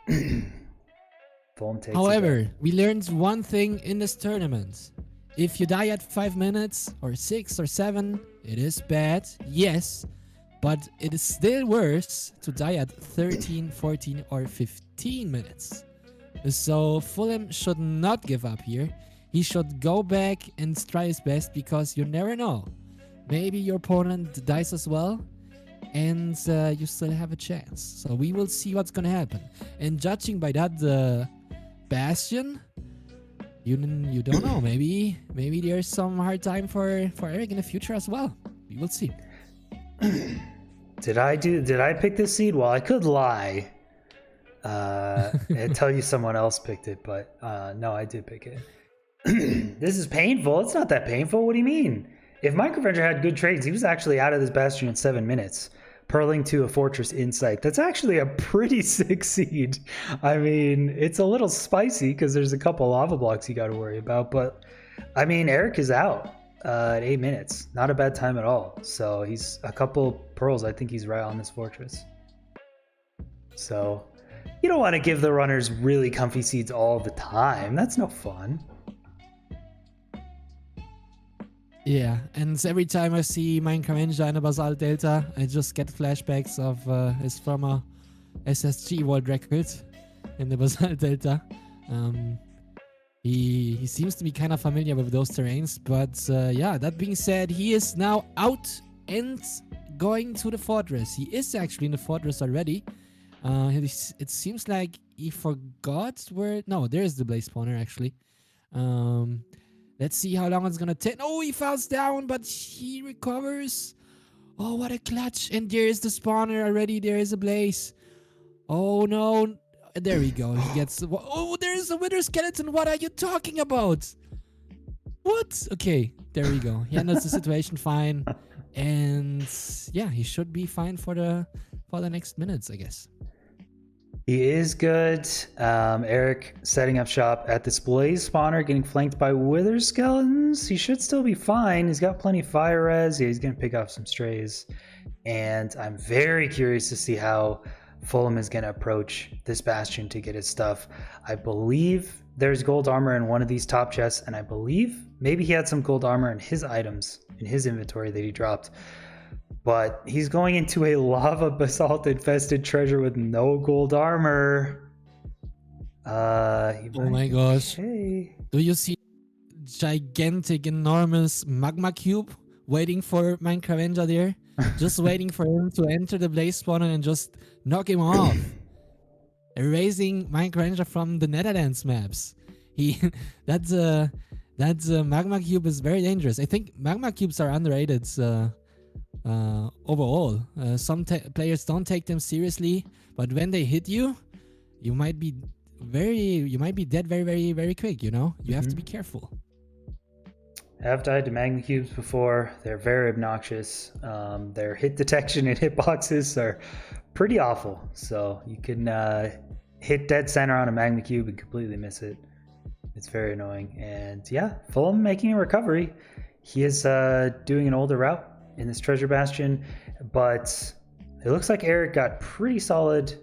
Speaker 1: Fulham takes it
Speaker 2: However,
Speaker 1: back.
Speaker 2: we learned one thing in this tournament. If you die at 5 minutes, or 6 or 7, it is bad, yes. But it is still worse to die at 13, 14, or 15 minutes. So Fulham should not give up here. He should go back and try his best, because you never know. Maybe your opponent dies as well, and you still have a chance. So we will see what's gonna happen. And judging by that bastion, you don't know. Maybe there's some hard time for Eric in the future as well. We will see.
Speaker 1: Did I pick this seed? Well, I could lie and tell you someone else picked it, but no, I did pick it. This is painful. It's not that painful. What do you mean? If Minecravenger had good trades, he was actually out of this bastion in 7 minutes, purling to a fortress insight. That's actually a pretty sick seed. I mean, it's a little spicy because there's a couple lava blocks you got to worry about, but I mean, Eric is out at 8 minutes. Not a bad time at all. So he's a couple pearls. I think he's right on this fortress. So you don't want to give the runners really comfy seeds all the time. That's no fun.
Speaker 2: Yeah, and every time I see Minecravenger in a Basalt Delta, I just get flashbacks of his former SSG world record in the Basalt Delta. He seems to be kind of familiar with those terrains, but yeah, that being said, he is now out and going to the fortress. He is actually in the fortress already. It seems like he forgot where... No, there's the blaze spawner actually. Let's see how long it's gonna take. Oh, he falls down, but he recovers. Oh, what a clutch. And there is the spawner already. There is a blaze. Oh, no. There we go. He gets... Oh, there is a wither skeleton. What are you talking about? What? Okay, there we go. He handles the situation fine. And yeah, he should be fine for the next minutes, I guess.
Speaker 1: He is good. Eric setting up shop at this blaze spawner, getting flanked by wither skeletons. He should still be fine. He's got plenty of fire res. Yeah, he's going to pick off some strays. And I'm very curious to see how Fulham is going to approach this bastion to get his stuff. I believe there's gold armor in one of these top chests, and I believe maybe he had some gold armor in his items, in his inventory that he dropped. But he's going into a lava basalt infested treasure with no gold armor.
Speaker 2: Oh my gosh.
Speaker 1: Hey.
Speaker 2: Do you see gigantic, enormous magma cube waiting for Minecravenger there? Just waiting for him to enter the blaze spawner and just knock him off. Erasing Minecravenger from the Netherlands maps. That's a magma cube is very dangerous. I think magma cubes are underrated overall. Some players don't take them seriously, but when they hit you, you might be dead very, very, very quick. You know, you have to be careful.
Speaker 1: I've died to magma cubes before. They're very obnoxious. Their hit detection and hitboxes are pretty awful. So you can hit dead center on a magma cube and completely miss it. It's very annoying. And yeah, Fulham making a recovery. He is doing an older route in this treasure bastion, but it looks like Eric got pretty solid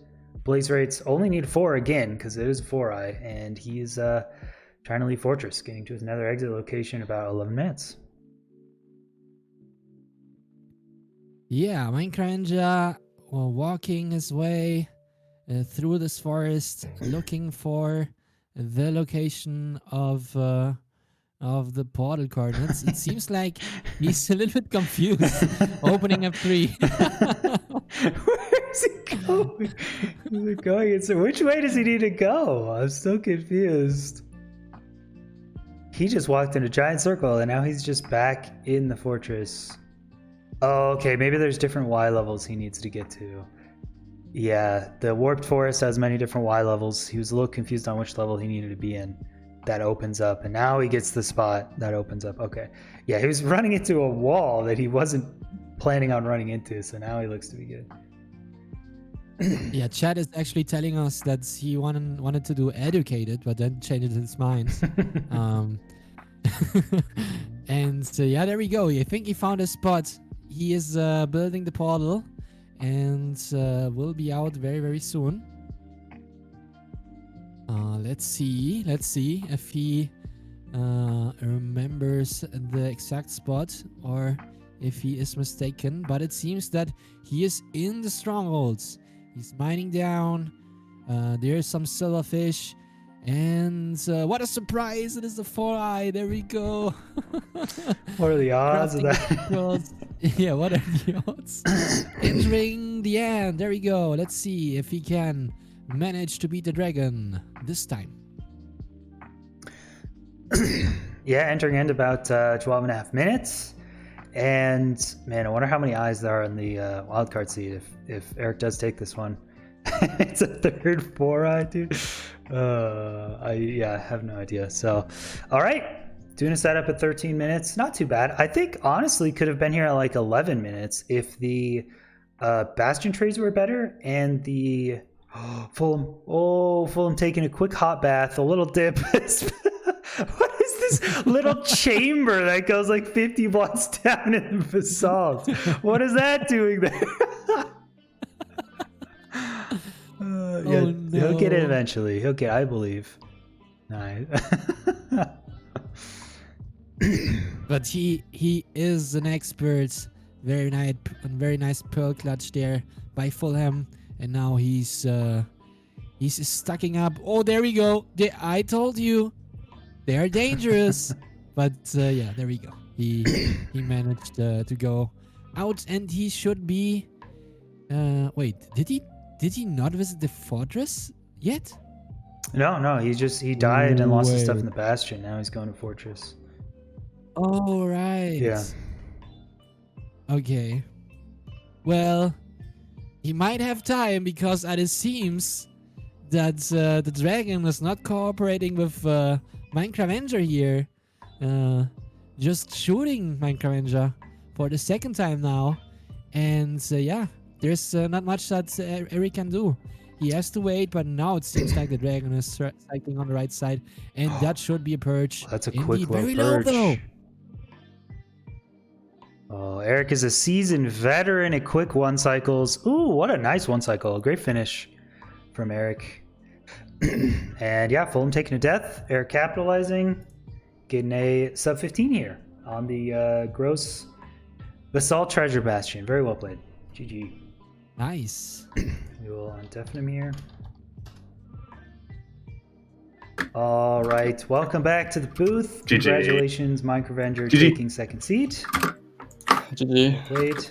Speaker 1: blaze rates. Only need 4 again because it is a 4-eye, and he is trying to leave Fortress, getting to his nether exit location in about 11 minutes.
Speaker 2: Yeah, Minecravenger walking his way through this forest, looking for the location of the portal coordinates. It seems like he's a little bit confused. Opening up 3.
Speaker 1: Where is he going? Where's he going? Which way does he need to go? I'm so confused. He just walked in a giant circle and now he's just back in the fortress. Oh, okay. Maybe there's different Y levels he needs to get to. Yeah, the warped forest has many different Y levels. He was a little confused on which level he needed to be in. That opens up, and now he gets the spot that opens up. Okay. Yeah, he was running into a wall that he wasn't planning on running into, so now he looks to be good.
Speaker 2: Yeah, Chad is actually telling us that he wanted to do educated, but then changed his mind. And yeah, there we go. I think he found a spot. He is building the portal, and will be out very, very soon. Let's see if he remembers the exact spot or if he is mistaken. But it seems that he is in the strongholds. He's mining down. There's some silverfish. And what a surprise! It is the 4-eye. There we go.
Speaker 1: What are the odds of that?
Speaker 2: Yeah, what are the odds? Entering the end. There we go. Let's see if he can manage to beat the dragon this time.
Speaker 1: Yeah, entering end about 12 and a half minutes. And man, I wonder how many eyes there are in the wildcard seed if Eric does take this one. It's a third 4-eye, dude. I have no idea. So, all right. Doing a setup at 13 minutes. Not too bad. I think, honestly, could have been here at like 11 minutes if the bastion trades were better and the Fulham taking a quick hot bath, a little dip. What is this little chamber that goes like 50 blocks down in the basalt? What is that doing there? Yeah,
Speaker 2: oh, no.
Speaker 1: He'll get it eventually. He'll get, I believe. Nice.
Speaker 2: But he is an expert. Very nice pearl clutch there by Fulham, and now he's stacking up. Oh, there we go. I told you, they are dangerous. But yeah, there we go. He managed to go out, and he should be. Wait, did he not visit the fortress yet?
Speaker 1: No, he died and lost his stuff in the bastion. Now he's going to fortress.
Speaker 2: Oh, right.
Speaker 1: Yeah.
Speaker 2: Okay. Well, he might have time because it seems that the dragon is not cooperating with Minecravenger here. Just shooting Minecravenger for the second time now. And yeah, there's not much that Eric can do. He has to wait, but now it seems like the dragon is cycling on the right side. And that should be a purge.
Speaker 1: That's a
Speaker 2: Indeed,
Speaker 1: quick low
Speaker 2: very low
Speaker 1: purge.
Speaker 2: though.
Speaker 1: Oh, Eric is a seasoned veteran at quick one cycles. Ooh, what a nice one cycle. Great finish from Eric. And yeah, Fulham taking a death. Eric capitalizing. Getting a sub 15 here on the gross Basalt Treasure Bastion. Very well played. GG.
Speaker 2: Nice.
Speaker 1: We will undeafen him here. All right. Welcome back to the booth.
Speaker 3: GG.
Speaker 1: Congratulations, Minecravenger,
Speaker 3: GG.
Speaker 1: taking second seat.
Speaker 4: GG.
Speaker 1: Played.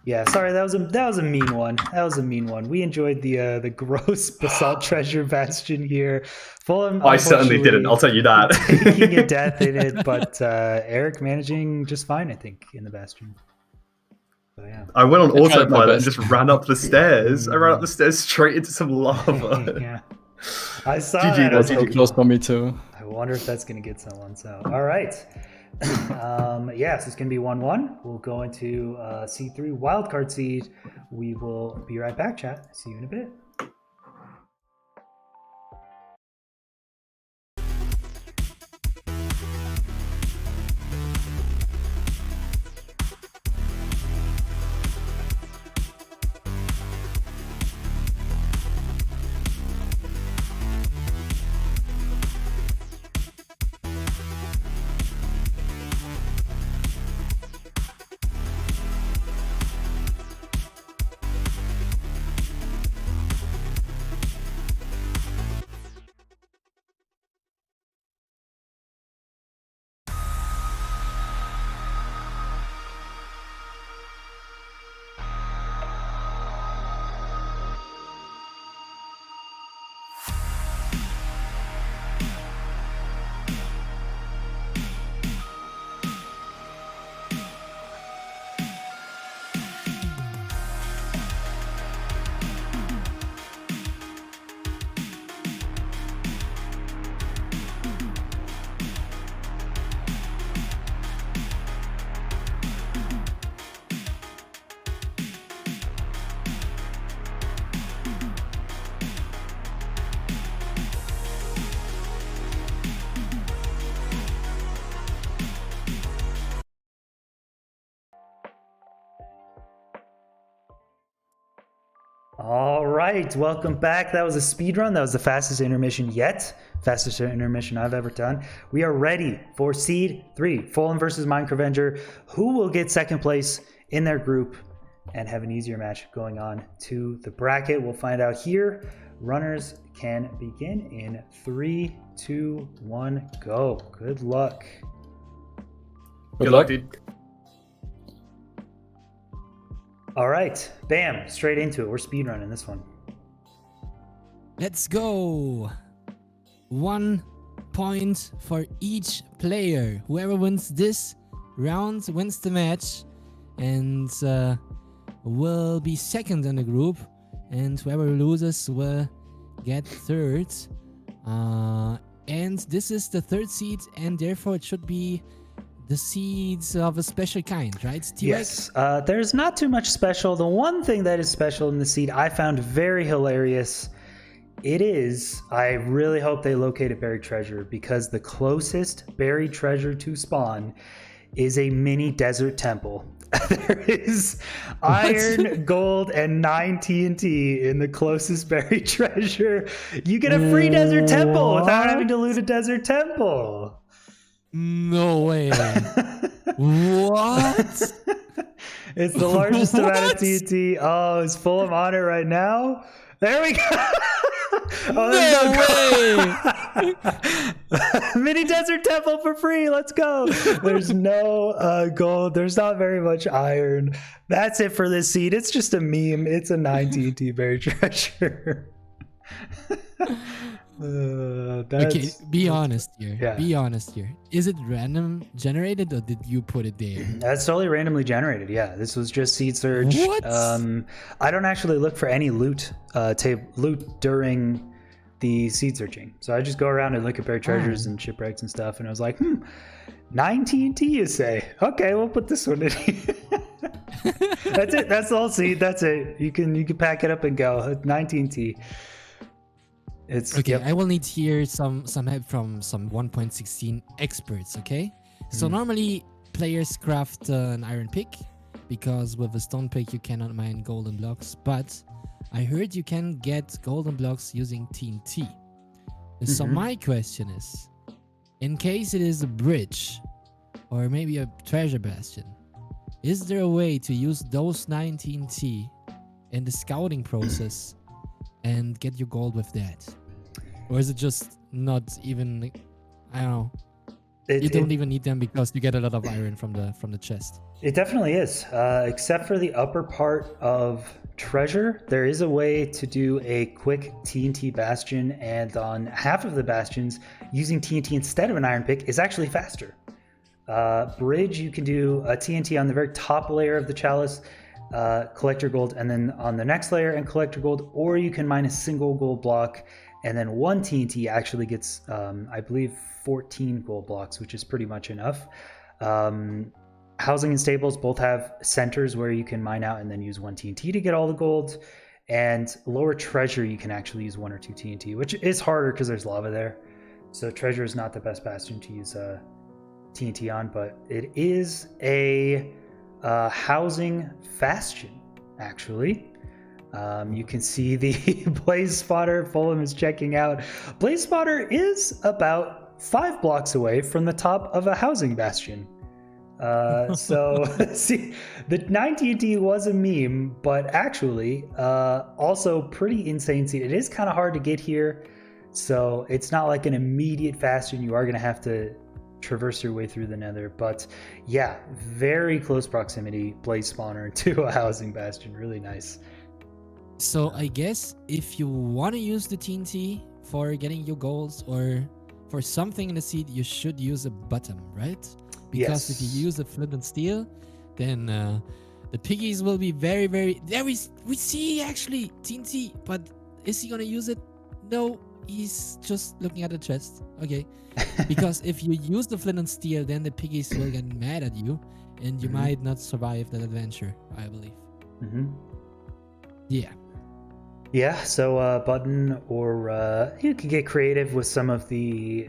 Speaker 1: Yeah, sorry, that was a mean one. That was a mean one. We enjoyed the gross Basalt Treasure Bastion here. Fulham,
Speaker 3: I certainly didn't. I'll tell you that.
Speaker 1: taking a death in it, but Eric managing just fine, I think, in the Bastion. So yeah.
Speaker 3: I went on
Speaker 4: I tried my
Speaker 3: autopilot and
Speaker 4: best.
Speaker 3: just ran up the stairs. I ran up the stairs straight into some lava.
Speaker 1: Yeah. I saw
Speaker 3: GG,
Speaker 1: that. I was
Speaker 3: that's
Speaker 4: So
Speaker 1: like,
Speaker 4: close for me too.
Speaker 1: I wonder if that's going to get someone. So, all right. Yeah, so it's going to be 1-1. We'll go into C3 wildcard seed. We will be right back, chat. See you in a bit. All right, welcome back. That was a speed run. That was the fastest intermission yet. Fastest intermission I've ever done. We are ready for Seed 3, Fulham versus Minecravenger. Who will get second place in their group and have an easier match going on to the bracket? We'll find out here. Runners can begin in 3, 2, 1, go. Good luck.
Speaker 4: Good luck.
Speaker 3: dude.
Speaker 1: All right, bam, straight into it. We're speedrunning this one.
Speaker 2: Let's go. 1 point for each player. Whoever wins this round wins the match and will be second in the group. And whoever loses will get third. And this is the third seed, and therefore it should be the seeds of a special kind, right? T-Rex?
Speaker 1: Yes, there's not too much special. The one thing that is special in the seed I found very hilarious. It is, I really hope they locate a buried treasure, because the closest buried treasure to spawn is a mini desert temple. There is iron, gold, and 9 TNT in the closest buried treasure. You get a free desert temple without having to loot a desert temple.
Speaker 2: No way. What?
Speaker 1: It's the largest amount of
Speaker 2: What?
Speaker 1: TNT. Oh, is Fulham on it right now? There we go. Oh,
Speaker 2: No
Speaker 1: way. Mini desert temple for free. Let's go. There's no gold. There's not very much iron. That's it for this seed. It's just a meme. It's a 9 TNT buried treasure.
Speaker 2: Okay, be honest here.
Speaker 1: yeah.
Speaker 2: Be honest here. Is it random generated or did you put it there?
Speaker 1: That's totally randomly generated. Yeah, this was just seed search.
Speaker 2: What?
Speaker 1: I don't actually look for any loot during the seed searching. So I just go around and look at buried treasures and shipwrecks and stuff. And I was like, 9 TNT, you say? Okay, we'll put this one in. That's it. That's all seed. That's it. You can pack it up and go. 9 TNT. It's
Speaker 2: Okay,
Speaker 1: yep.
Speaker 2: I will need here some help from some 1.16 experts, okay? So normally players craft an iron pick because with a stone pick you cannot mine golden blocks, but I heard you can get golden blocks using TNT. So my question is, in case it is a bridge or maybe a treasure bastion, is there a way to use those 9 TNT in the scouting process and get your gold with that? Or is it just not even, I don't know, you don't even need them because you get a lot of iron from the chest?
Speaker 1: It definitely is, except for the upper part of treasure. There is a way to do a quick TNT bastion, and on half of the bastions, using TNT instead of an iron pick is actually faster. Bridge, you can do a TNT on the very top layer of the chalice, collect your gold, and then on the next layer and collect your gold, or you can mine a single gold block, and then 1 TNT actually gets, I believe, 14 gold blocks, which is pretty much enough. Housing and stables both have centers where you can mine out and then use 1 TNT to get all the gold. And lower treasure, you can actually use 1 or 2 TNT, which is harder because there's lava there. So treasure is not the best bastion to use TNT on, but it is a housing bastion, actually. You can see the Blaze Spotter Fulham is checking out. Blaze Spotter is about 5 blocks away from the top of a housing bastion. So see, the 9 TNT was a meme, but actually also pretty insane seed. It is kind of hard to get here, so it's not like an immediate bastion. You are going to have to traverse your way through the nether, but yeah, very close proximity Blaze Spawner to a housing bastion. Really nice.
Speaker 2: So I guess if you want to use the TNT for getting your golds or for something in the seed, you should use a bottom, right? Because if you use a flint and steel, then the piggies will be very, very... There we see actually TNT, but is he gonna use it? No, he's just looking at the chest. Okay. Because if you use the flint and steel, then the piggies will get mad at you and you might not survive that adventure, I believe. Yeah.
Speaker 1: Yeah, so button, or you could get creative with some of the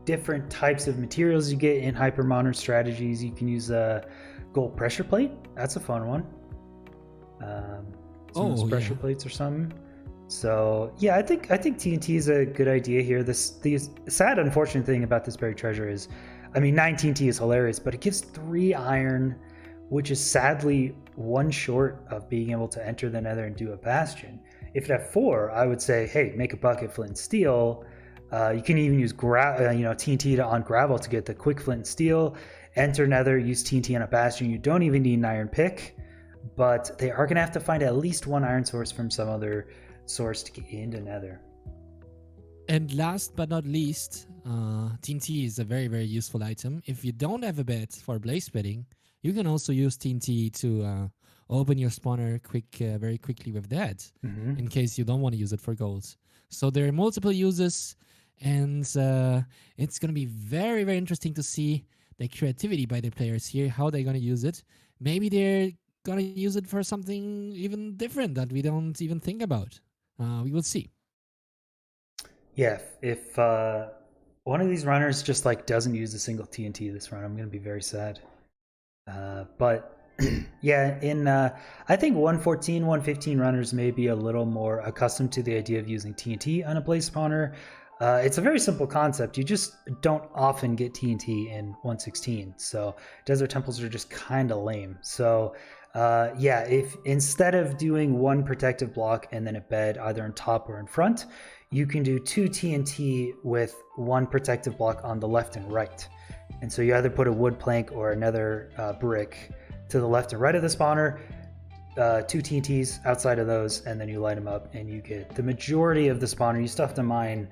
Speaker 1: different types of materials you get in hyper modern strategies. You can use a gold pressure plate. That's a fun one. Some of those pressure plates or something. So yeah, I think TNT is a good idea here. The sad, unfortunate thing about this buried treasure is, I mean, 9 TNT is hilarious, but it gives 3 iron, which is sadly 1 short of being able to enter the nether and do a bastion. If it had 4, I would say, hey, make a bucket, flint, and steel. You can even use TNT on gravel to get the quick flint and steel. Enter nether, use TNT on a bastion. You don't even need an iron pick, but they are going to have to find at least 1 iron source from some other source to get into nether.
Speaker 2: And last but not least, TNT is a very, very useful item. If you don't have a bed for blaze bedding, you can also use TNT to open your spawner very quickly with that, in case you don't want to use it for gold. So there are multiple uses, and it's going to be very, very interesting to see the creativity by the players here, how they're going to use it. Maybe they're going to use it for something even different that we don't even think about. We will see.
Speaker 1: Yeah, if one of these runners just doesn't use a single TNT this run, I'm going to be very sad. But yeah, I think 114, 115 runners may be a little more accustomed to the idea of using TNT on a blaze spawner. It's a very simple concept. You just don't often get TNT in 116. So desert temples are just kind of lame. So yeah, if instead of doing 1 protective block and then a bed either on top or in front, you can do 2 TNT with 1 protective block on the left and right. And so you either put a wood plank or another brick to the left and right of the spawner. two TNTs outside of those, and then you light them up, and you get the majority of the spawner. You still have to mine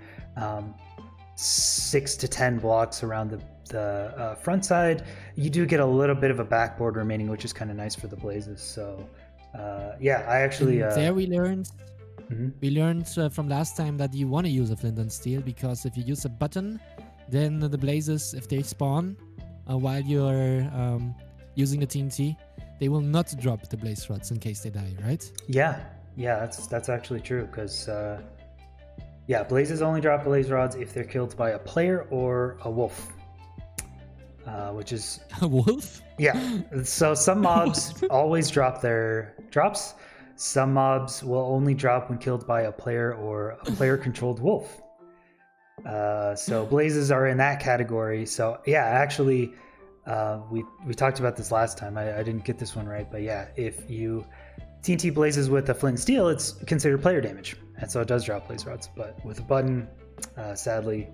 Speaker 1: 6 to 10 blocks around the front side. You do get a little bit of a backboard remaining, which is kind of nice for the blazes. So yeah, I actually
Speaker 2: And there we learned. We learned from last time that you want to use a flint and steel, because if you use a button, then the blazes, if they spawn while you're using the TNT, they will not drop the blaze rods in case they die, right?
Speaker 1: yeah, that's actually true, because yeah, blazes only drop blaze rods if they're killed by a player or a wolf, which is
Speaker 2: A wolf?
Speaker 1: yeah. So some mobs always drop their drops. Some mobs will only drop when killed by a player or a player-controlled wolf. So blazes are in that category. So yeah, actually, we talked about this last time. I didn't get this one right, but yeah, if you TNT blazes with a flint and steel, it's considered player damage, and so it does drop blaze rods. But with a button, sadly,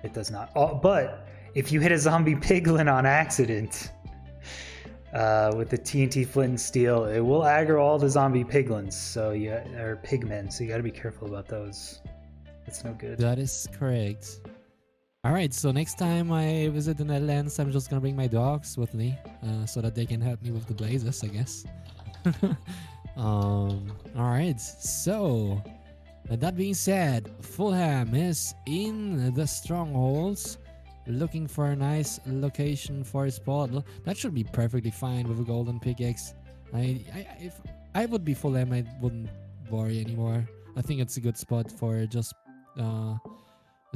Speaker 1: it does not. But if you hit a zombie piglin on accident with the TNT flint and steel, it will aggro all the zombie piglins, or pigmen. So you got to be careful about those. It's no good.
Speaker 2: That is correct. All right, so next time I visit the Netherlands, I'm just gonna bring my dogs with me, so that they can help me with the blazes, I guess. All right, so that being said, Fulham is in the strongholds, looking for a nice location for his portal. That should be perfectly fine with a golden pickaxe. If I would be Fulham, I wouldn't worry anymore. I think it's a good spot for just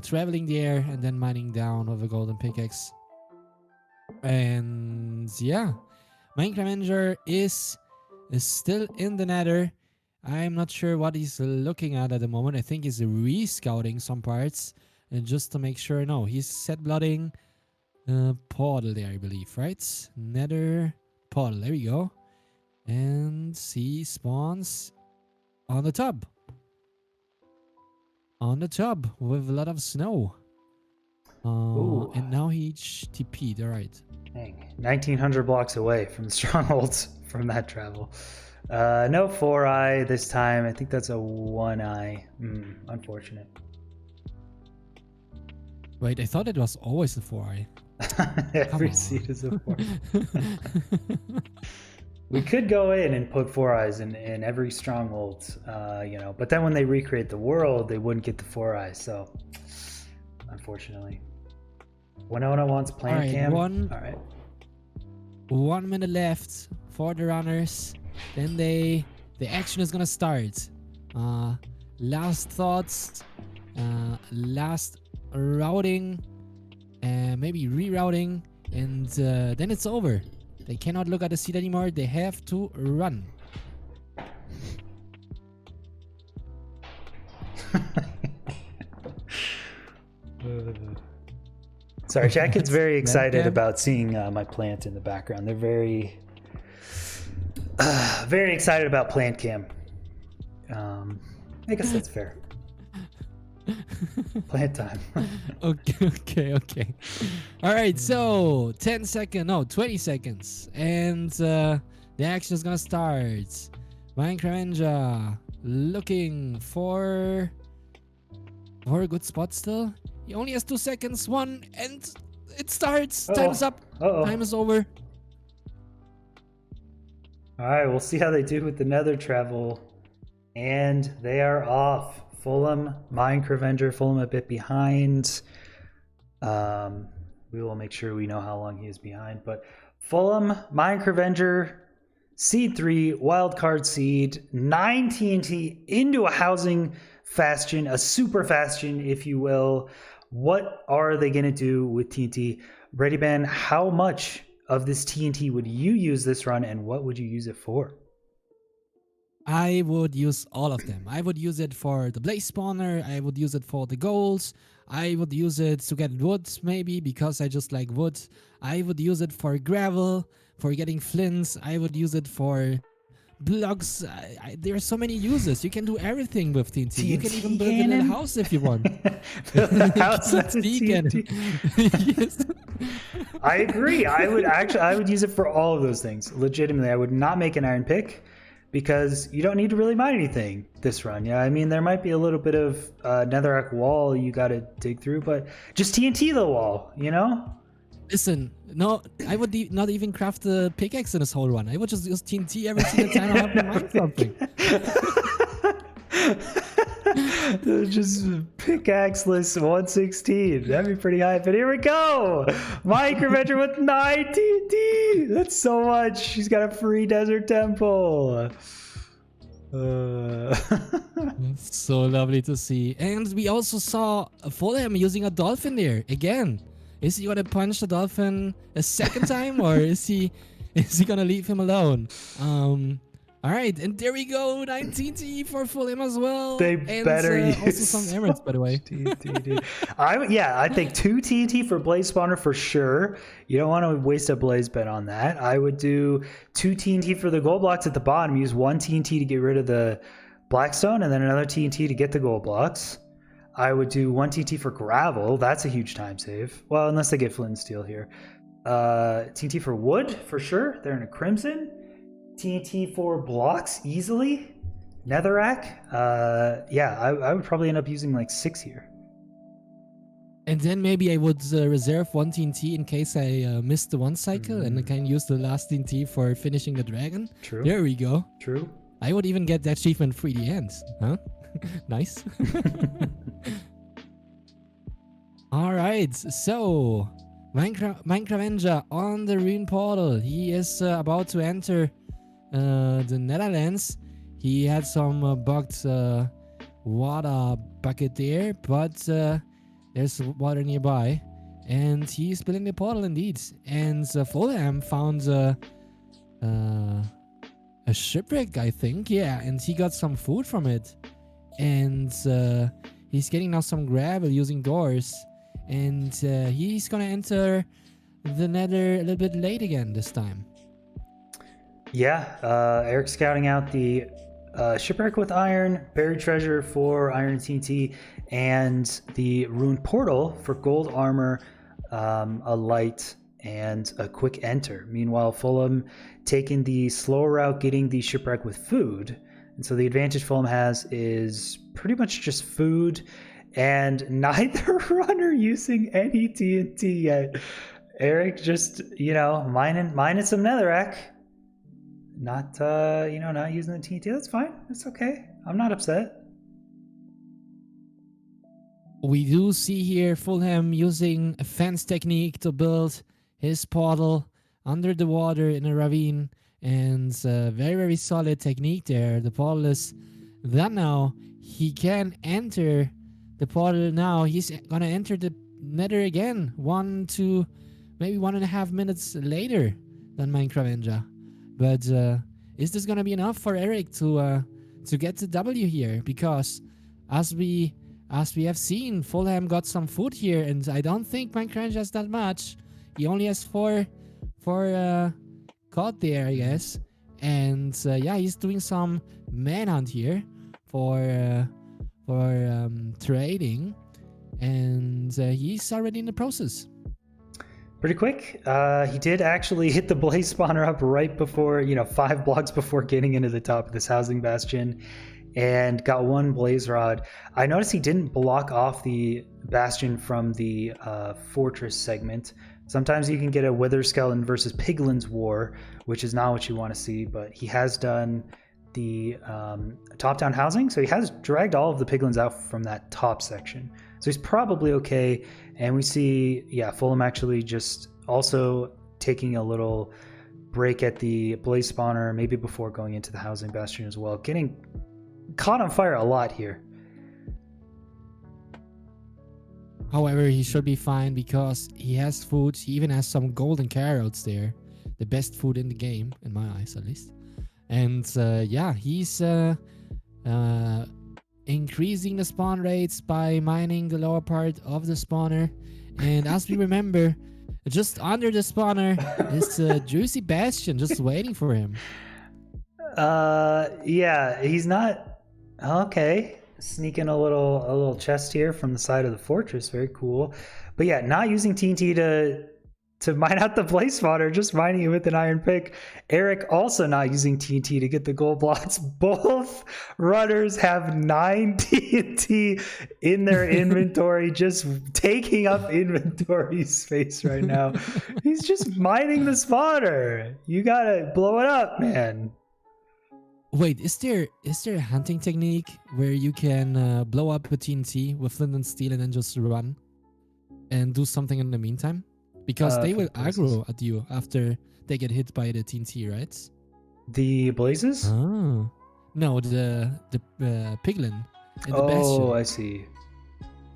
Speaker 2: traveling there and then mining down with a golden pickaxe. And yeah, Minecravenger is still in the nether. I'm not sure what he's looking at the moment. I think he's re-scouting some parts, and just to make sure. No, he's set blooding portal there, I believe, right? Nether portal, there we go. And he spawns on the top. On the top with a lot of snow. And now he TP'd, alright.
Speaker 1: Dang, 1900 blocks away from the strongholds from that travel. No 4-eye this time. I think that's a 1-eye. Unfortunate.
Speaker 2: Wait, I thought it was always a 4-eye.
Speaker 1: Every seed is a 4-eye. We could go in and put 4-eyes in every stronghold, but then when they recreate the world, they wouldn't get the 4-eyes. So, unfortunately, Winona wants plant cam. All right.
Speaker 2: 1 minute left for the runners. Then the action is gonna start. Last thoughts, last routing, maybe rerouting, and then it's over. They cannot look at the seed anymore. They have to run.
Speaker 1: Sorry, Jack gets very excited about seeing my plant in the background. They're very excited about plant cam. I guess that's fair. Plant time.
Speaker 2: Okay. All right, so 20 seconds. And the action is gonna start. Minecravenger looking for a good spot still. He only has 2 seconds. 1, and it starts. Time's up. Time is over.
Speaker 1: All right, we'll see how they do with the nether travel. And they are off. Fulham, Minecravenger, Fulham a bit behind. We will make sure we know how long he is behind. But Fulham, Minecravenger, Seed 3, Wildcard Seed, 9 TNT into a housing bastion, a super bastion, if you will. What are they going to do with TNT? ReadyBan, how much of this TNT would you use this run, and what would you use it for?
Speaker 2: I would use all of them. I would use it for the blaze spawner. I would use it for the golds. I would use it to get wood, maybe, because I just like wood. I would use it for gravel, for getting flints. I would use it for blocks. There are so many uses. You can do everything with TNT. You can even build a little house if you want.
Speaker 1: Build a house with
Speaker 2: TNT. Yes.
Speaker 1: I agree. I would use it for all of those things. Legitimately, I would not make an iron pick. because you don't need to really mine anything this run. Yeah, I mean, there might be a little bit of netherrack wall you got to dig through, but just TNT the wall, you know?
Speaker 2: Listen, no, I would not even craft the pickaxe in this whole run. I would just use TNT every single time I have to mine something.
Speaker 1: Just pickaxeless 116. That'd be pretty high. But here we go. Minecravenger with 9 TNT. That's so much. She's got a free desert temple.
Speaker 2: So lovely to see. And we also saw Fulham using a dolphin there again. Is he gonna punch the dolphin a second time, or is he gonna leave him alone? All right, and there we go, 19 TNT for Fulham as well.
Speaker 1: They
Speaker 2: and,
Speaker 1: better use
Speaker 2: also some emeralds, by the way.
Speaker 1: TNT, dude. I think 2 TNT for blaze spawner for sure. You don't want to waste a blaze bed on that. I would do 2 TNT for the gold blocks at the bottom. Use 1 TNT to get rid of the blackstone, and then another TNT to get the gold blocks. I would do 1 TNT for gravel. That's a huge time save. Well, unless they get flint and steel here. TNT for wood for sure. They're in a crimson. TNT for blocks easily. Netherrack. I would probably end up using like 6 here.
Speaker 2: And then maybe I would reserve 1 TNT in case I missed the one cycle, and I can use the last TNT for finishing the dragon.
Speaker 1: True.
Speaker 2: There we go.
Speaker 1: True.
Speaker 2: I would even get the achievement for the end. Huh? Nice. All right, so Minecravenger on the rune portal. He is about to enter the Netherlands. He had some bugged water bucket there, but there's water nearby, and he's building the portal indeed. And Fulham found a shipwreck, I think. Yeah, and he got some food from it, and he's getting now some gravel using doors, and he's gonna enter the Nether a little bit late again this time.
Speaker 1: Yeah, Eric scouting out the shipwreck with iron, buried treasure for iron TNT, and the rune portal for gold armor, a light, and a quick enter. Meanwhile, Fulham taking the slower route, getting the shipwreck with food. And so the advantage Fulham has is pretty much just food, and neither runner using any TNT yet. Eric just, mining some netherrack. Not using the TNT. That's fine. That's okay. I'm not upset.
Speaker 2: We do see here Fulham using a fence technique to build his portal under the water in a ravine, and very, very solid technique there. The portal is done now. He can enter the portal now. He's gonna enter the nether again, 1 to maybe 1.5 minutes later than Minecravenger. But is this gonna be enough for Eric to get the W here? Because as we have seen, Fulham got some food here, and I don't think Minecraft has that much. He only has 4 caught there, I guess. And he's doing some manhunt here for trading, and he's already in the process.
Speaker 1: Pretty quick. He did actually hit the blaze spawner up right before, 5 blocks before getting into the top of this housing bastion, and got 1 blaze rod. I noticed he didn't block off the bastion from the fortress segment. Sometimes you can get a wither skeleton versus piglin's war, which is not what you want to see, but he has done the top-down housing, so he has dragged all of the piglins out from that top section. So he's probably okay. And we see, Fulham actually just also taking a little break at the blaze spawner, maybe before going into the housing bastion as well. Getting caught on fire a lot here.
Speaker 2: However, he should be fine because he has food. He even has some golden carrots there. The best food in the game, in my eyes at least. And he's increasing the spawn rates by mining the lower part of the spawner. And as we remember, just under the spawner is a juicy bastion just waiting for him.
Speaker 1: He's not okay. Sneaking a little chest here from the side of the fortress. Very cool. But not using TNT to mine out the blaze spawner, just mining it with an iron pick. Eric also not using TNT to get the gold blocks. Both runners have 9 TNT in their inventory, just taking up inventory space right now. He's just mining the spawner. You gotta blow it up, man.
Speaker 2: Wait, is there a hunting technique where you can blow up a TNT with flint and steel and then just run and do something in the meantime? Because they will aggro at you after they get hit by the TNT, right?
Speaker 1: The blazes?
Speaker 2: Oh. No, the piglin and the bastion.
Speaker 1: Oh, I see.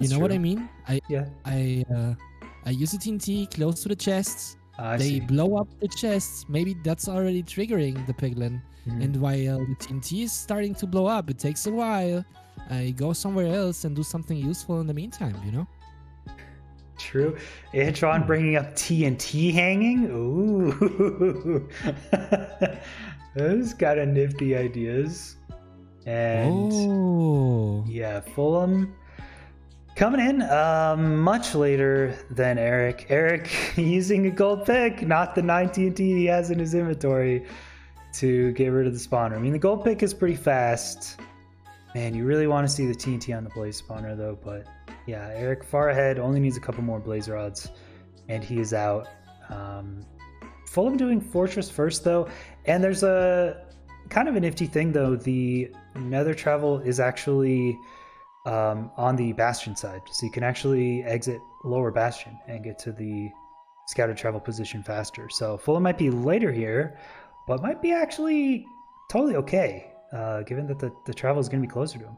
Speaker 2: You know
Speaker 1: That's
Speaker 2: what I
Speaker 1: true.
Speaker 2: mean? I use a TNT close to the chests.
Speaker 1: I
Speaker 2: They
Speaker 1: see.
Speaker 2: blow up the chests. Maybe that's already triggering the piglin.
Speaker 1: Mhm.
Speaker 2: And while the TNT is starting to blow up, it takes a while. I go somewhere else and do something useful in the meantime, you know?
Speaker 1: True. Antron bringing up TNT hanging. Ooh. Those got a nifty ideas. And
Speaker 2: Oh.
Speaker 1: yeah, Fulham coming in much later than Eric. Eric using a gold pick, not the 9 TNT he has in his inventory to get rid of the spawner. I mean, the gold pick is pretty fast. Man, you really want to see the TNT on the blaze spawner though, but yeah, Eric far ahead, only needs a couple more blaze rods, and he is out. Fulham doing Fortress first though, and there's a kind of a nifty thing though. The Nether travel is actually on the Bastion side, so you can actually exit Lower Bastion and get to the scouted travel position faster. So Fulham might be later here, but might be actually totally okay, given that the travel is going to be closer to him.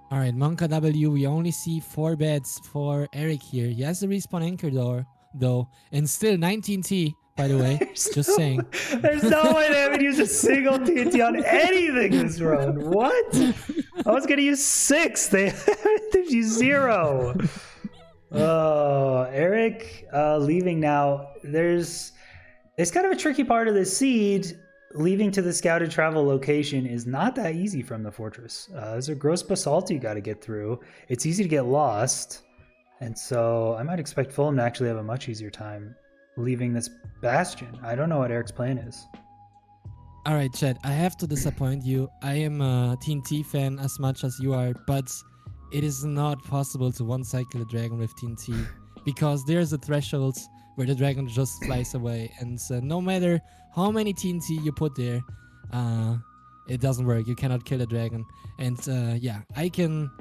Speaker 2: All right, Monka W, we only see 4 beds for Eric here. He has the respawn anchor though, and still 19 T, by the way. Just saying.
Speaker 1: There's no way they haven't used a single TNT on anything this run. What? I was going to use 6. They haven't used 0. Oh, Eric leaving now. It's kind of a tricky part of the seed. Leaving to the scouted travel location is not that easy from the fortress. There's a gross basalt you got to get through. It's easy to get lost. And so I might expect Fulham to actually have a much easier time leaving this bastion. I don't know what Eric's plan is.
Speaker 2: All right, Chad, I have to disappoint you. I am a TNT fan as much as you are, but it is not possible to one-cycle a dragon with TNT because there's a threshold where the dragon just flies away, and no matter how many TNT you put there, it doesn't work. You cannot kill a dragon. And yeah, I can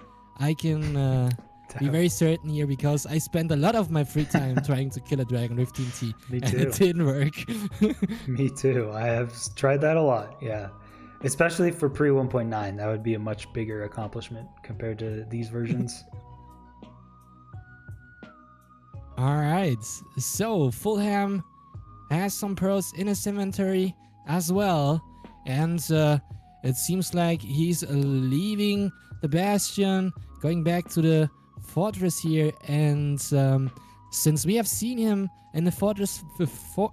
Speaker 2: be very certain here because I spent a lot of my free time trying to kill a dragon with TNT,
Speaker 1: Me
Speaker 2: and
Speaker 1: too.
Speaker 2: it didn't work.
Speaker 1: Me too. I have tried that a lot. Yeah. Especially for pre 1.9. That would be a much bigger accomplishment compared to these versions.
Speaker 2: All right, so Fulham has some pearls in his inventory as well, and it seems like he's leaving the bastion, going back to the fortress here, and since we have seen him in the fortress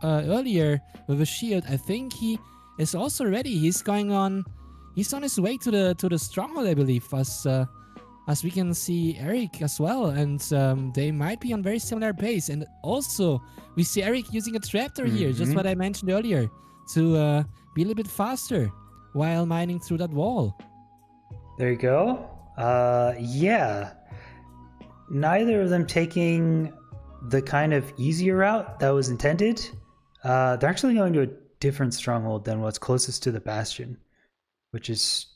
Speaker 2: earlier with a shield, I think he is also ready. He's on his way to the stronghold, I believe, as we can see Eric as well, and they might be on very similar pace. And also, we see Eric using a trapdoor here, just what I mentioned earlier, to be a little bit faster while mining through that wall.
Speaker 1: There you go. Yeah. Neither of them taking the kind of easier route that was intended. They're actually going to a different stronghold than what's closest to the bastion, which is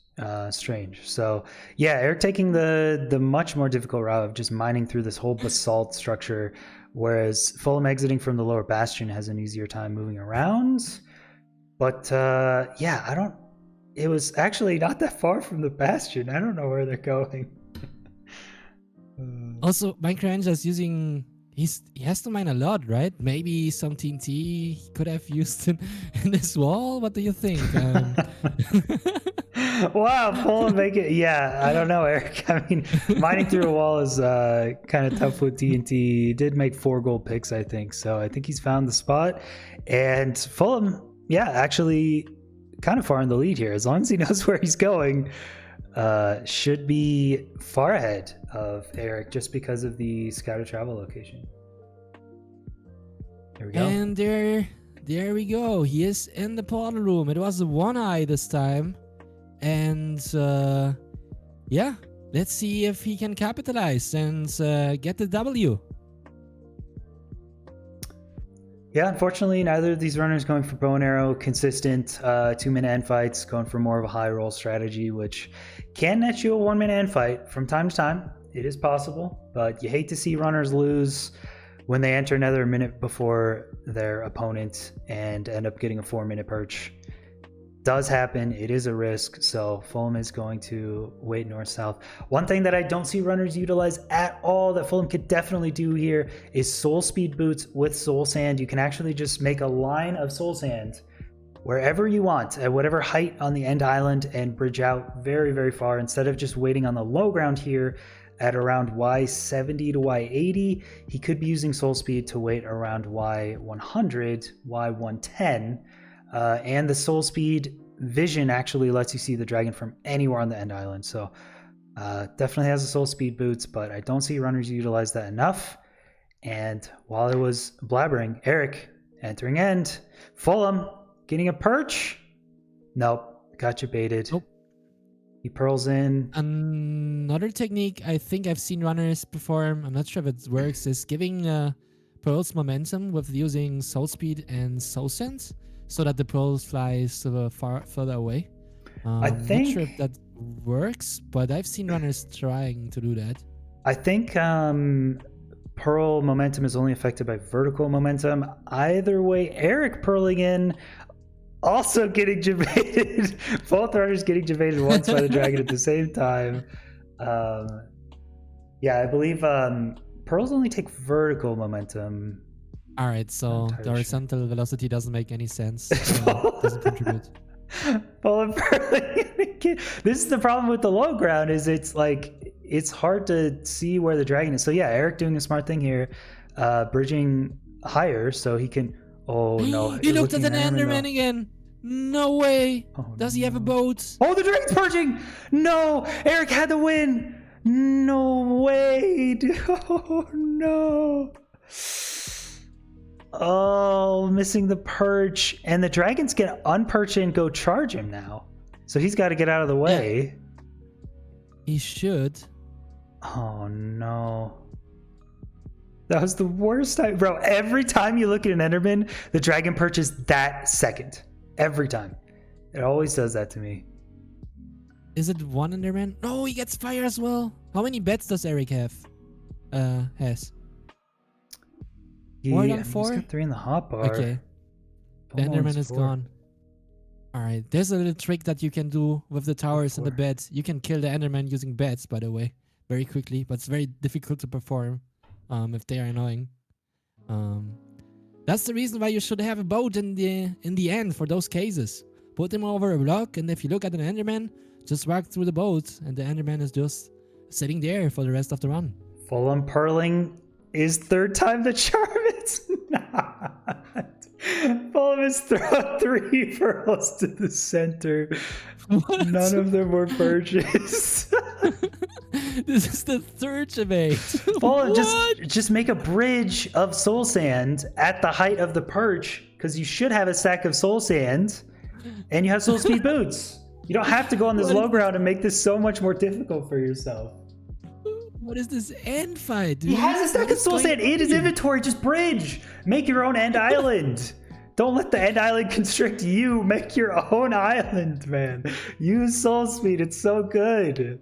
Speaker 1: strange. So yeah, Eric taking the much more difficult route of just mining through this whole basalt structure, whereas Fulham exiting from the lower bastion has an easier time moving around. But yeah, it was actually not that far from the bastion. I don't know where they're going.
Speaker 2: Also, Minecravenger is using... He has to mine a lot, right? Maybe some TNT he could have used in this wall? What do you think?
Speaker 1: Wow, Fulham make it. Yeah, I don't know, Eric. I mean, mining through a wall is kind of tough with TNT. He did make 4 gold picks, I think. So I think he's found the spot. And Fulham, yeah, actually kind of far in the lead here. As long as he knows where he's going, should be far ahead of Eric just because of the scouted travel location. There we go.
Speaker 2: And there we go. He is in the portal room. It was a 1-eye this time. And yeah, let's see if he can capitalize and get the W.
Speaker 1: Yeah, unfortunately, neither of these runners going for bow and arrow, consistent 2-minute end fights, going for more of a high roll strategy, which can net you a 1-minute end fight from time to time. It is possible, but you hate to see runners lose when they enter another minute before their opponent and end up getting a 4-minute perch. Does happen. It is a risk. So Fulham is going to wait north-south. One thing that I don't see runners utilize at all that Fulham could definitely do here is soul speed boots with soul sand. You can actually just make a line of soul sand wherever you want at whatever height on the end island and bridge out very, very far instead of just waiting on the low ground here at around Y70 to Y80. He could be using soul speed to wait around Y100, Y110. And the soul speed vision actually lets you see the dragon from anywhere on the end island. So definitely has the soul speed boots, but I don't see runners utilize that enough. And while I was blabbering, Eric entering end. Fulham getting a perch. Nope, got you baited.
Speaker 2: Nope.
Speaker 1: He pearls in.
Speaker 2: Another technique I think I've seen runners perform, I'm not sure if it works, is giving pearls momentum with using soul speed and soul sense, so that the pearls flies far further away.
Speaker 1: I think,
Speaker 2: not sure if that works, but I've seen runners trying to do that.
Speaker 1: I think pearl momentum is only affected by vertical momentum. Either way, Eric pearling in, also getting jebaited. Both runners getting jebaited once by the dragon at the same time. Yeah, I believe pearls only take vertical momentum.
Speaker 2: All right, so the horizontal velocity doesn't make any sense. Doesn't contribute.
Speaker 1: This is the problem with the low ground, is it's like it's hard to see where the dragon is. So yeah, Eric doing a smart thing here, bridging higher so he can. Oh no!
Speaker 2: He looked at an Enderman again. No way. Oh, does he have a boat?
Speaker 1: Oh, the dragon's purging. No, Eric had the win. No way. Oh no. Oh, missing the perch. And the dragon's gonna unperch and go charge him now. So he's got to get out of the way.
Speaker 2: Yeah. He should.
Speaker 1: Oh no. That was the worst time. Bro, every time you look at an Enderman, the dragon perches that second. Every time. It always does that to me.
Speaker 2: Is it one Enderman? No, he gets fire as well. How many beds does Eric have? Has? More than 4?
Speaker 1: He's got 3 in the hotbar.
Speaker 2: Okay. The Enderman is gone. Alright, there's a little trick that you can do with the towers and the beds. You can kill the Enderman using beds, by the way, very quickly, but it's very difficult to perform if they are annoying. That's the reason why you should have a boat in the end for those cases. Put him over a block, and if you look at an Enderman, just walk through the boat, and the Enderman is just sitting there for the rest of the run.
Speaker 1: Fulham purling is third time the charm. It's not. Fulham has thrown 3 pearls to the center. What? None of them were purchased.
Speaker 2: This is the third debate.
Speaker 1: Fulham, just make a bridge of soul sand at the height of the perch, because you should have a stack of soul sand, and you have soul speed boots. You don't have to go on this low ground and make this so much more difficult for yourself.
Speaker 2: What is this end fight, dude?
Speaker 1: He has a stack of soul sand in his inventory. Just bridge. Make your own end island. Don't let the end island constrict you. Make your own island, man. Use soul speed. It's so good.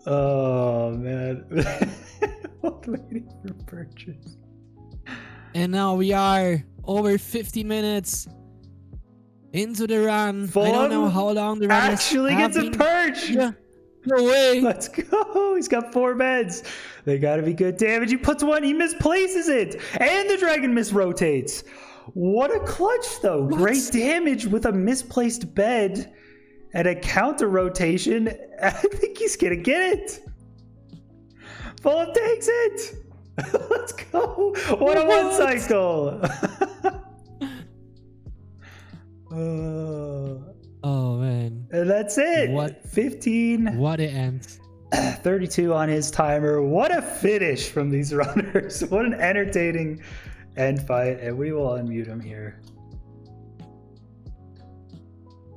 Speaker 1: Oh, man. Waiting for purchase.
Speaker 2: And now we are over 50 minutes into the run.
Speaker 1: Fulham
Speaker 2: I don't know how long the run
Speaker 1: actually gets a perch.
Speaker 2: Yeah. No way.
Speaker 1: Let's go. He's got 4 beds. They got to be good damage. He puts 1. He misplaces it. And the dragon misrotates. What a clutch, though. What? Great damage with a misplaced bed and a counter rotation. I think he's going to get it. Fulham takes it. Let's go. What a one cycle.
Speaker 2: Oh, man.
Speaker 1: And that's it.
Speaker 2: What?
Speaker 1: 15.
Speaker 2: What an end.
Speaker 1: 32 on his timer. What a finish from these runners. What an entertaining end fight, and we will unmute him here.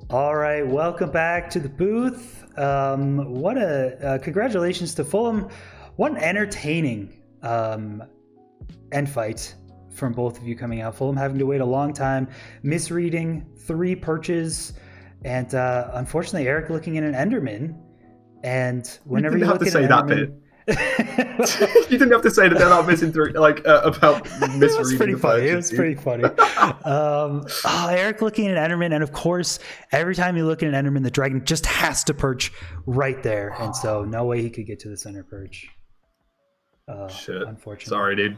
Speaker 1: All right, welcome back to the booth. Congratulations to Fulham. What an entertaining end fight from both of you coming out. Fulham having to wait a long time, misreading 3 perches, and unfortunately Eric looking in an Enderman. And whenever you look at an Enderman,
Speaker 3: You didn't have to say that missing through about misreading.
Speaker 1: It was pretty funny. It was pretty funny. Eric looking at an Enderman, and of course, every time you look at an Enderman, the dragon just has to perch right there, and so no way he could get to the center perch.
Speaker 3: Shit.
Speaker 1: Unfortunately.
Speaker 3: Sorry, dude.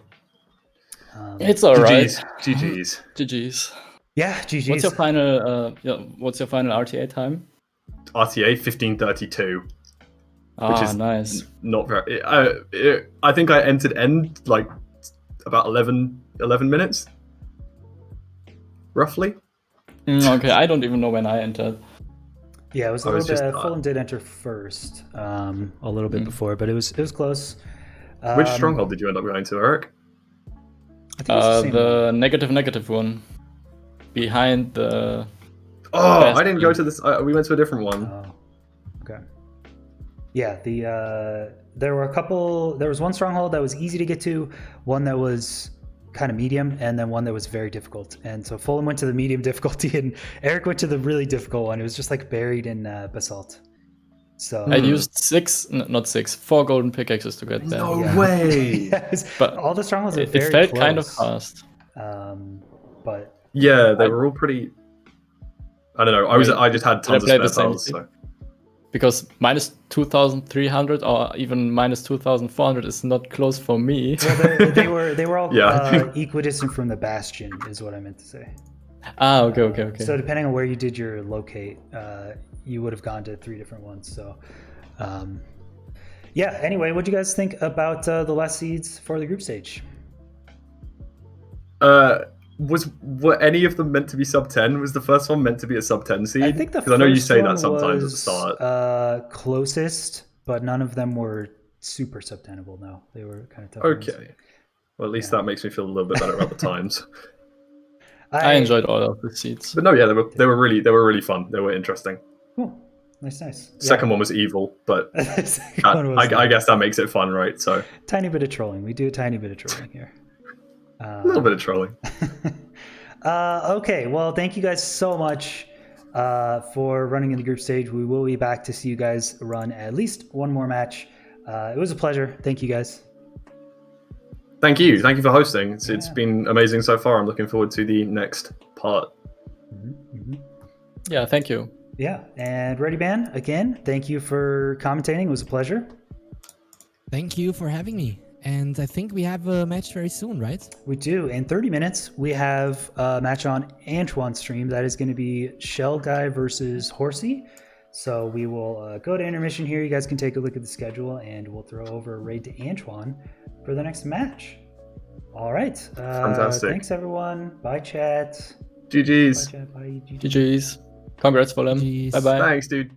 Speaker 4: It's alright.
Speaker 3: GG's.
Speaker 4: GG's.
Speaker 1: Yeah, GG's.
Speaker 4: What's your final RTA time?
Speaker 3: RTA 15:32. Which is
Speaker 4: nice.
Speaker 3: Not very. I think I entered end like about 11 minutes, roughly.
Speaker 4: Okay, I don't even know when I entered.
Speaker 1: Yeah, it was a little bit. Fulham did enter first, a little bit before, but it was close.
Speaker 3: Which stronghold did you end up going to, Eric?
Speaker 1: I think it was
Speaker 3: the
Speaker 4: negative one, behind the.
Speaker 3: Oh, I didn't go to this. We went to a different one.
Speaker 1: Oh, okay. Yeah, there were a couple. There was one stronghold that was easy to get to, one that was kind of medium, and then one that was very difficult. And so Fulham went to the medium difficulty, and Eric went to the really difficult one. It was just like buried in basalt. So
Speaker 4: I used 4 golden pickaxes to get there.
Speaker 3: No way!
Speaker 1: But all the strongholds are very
Speaker 4: it felt
Speaker 1: close.
Speaker 4: kind of fast.
Speaker 1: But
Speaker 3: yeah, they were all pretty. I don't know. I just had tons of spare tiles. So.
Speaker 4: Because minus 2,300 or even minus 2,400 is not close for me.
Speaker 1: Well, they were all equidistant from the bastion, is what I meant to say.
Speaker 4: Okay.
Speaker 1: So depending on where you did your locate, you would have gone to 3 different ones. So, Anyway, what do you guys think about the last seeds for the group stage?
Speaker 3: Were any of them meant to be sub 10? Was the first one meant to be a sub 10 seed?
Speaker 1: I think the first
Speaker 3: I know you say
Speaker 1: one
Speaker 3: that sometimes
Speaker 1: was,
Speaker 3: at the start.
Speaker 1: Closest, but none of them were super sub 10able. No, they were kind of tough.
Speaker 3: Okay. Well, at least that makes me feel a little bit better about the times.
Speaker 4: I enjoyed all of the seeds.
Speaker 3: But no, yeah, they were really fun. They were interesting.
Speaker 1: Cool. Nice.
Speaker 3: Second one was evil, but I guess that makes it fun, right? So
Speaker 1: tiny bit of trolling. We do a tiny bit of trolling here.
Speaker 3: A little bit of trolling.
Speaker 1: Okay, well, thank you guys so much for running in the group stage. We will be back to see you guys run at least one more match. It was a pleasure. Thank you, guys.
Speaker 3: Thank you for hosting. It's been amazing so far. I'm looking forward to the next part.
Speaker 4: Yeah, thank you.
Speaker 1: Yeah, and Ready Band, again, thank you for commentating. It was a pleasure.
Speaker 2: Thank you for having me. And I think we have a match very soon, right?
Speaker 1: We do. In 30 minutes, we have a match on Antoine's stream. That is going to be Shell Guy versus Horsey. So we will go to intermission here. You guys can take a look at the schedule, and we'll throw over a raid to Antoine for the next match. All right.
Speaker 3: Fantastic.
Speaker 1: Thanks, everyone. Bye, chat.
Speaker 3: GG's.
Speaker 1: Bye, chat. Bye,
Speaker 4: GG's. Congrats, Fulham. Bye-bye.
Speaker 3: Thanks, dude.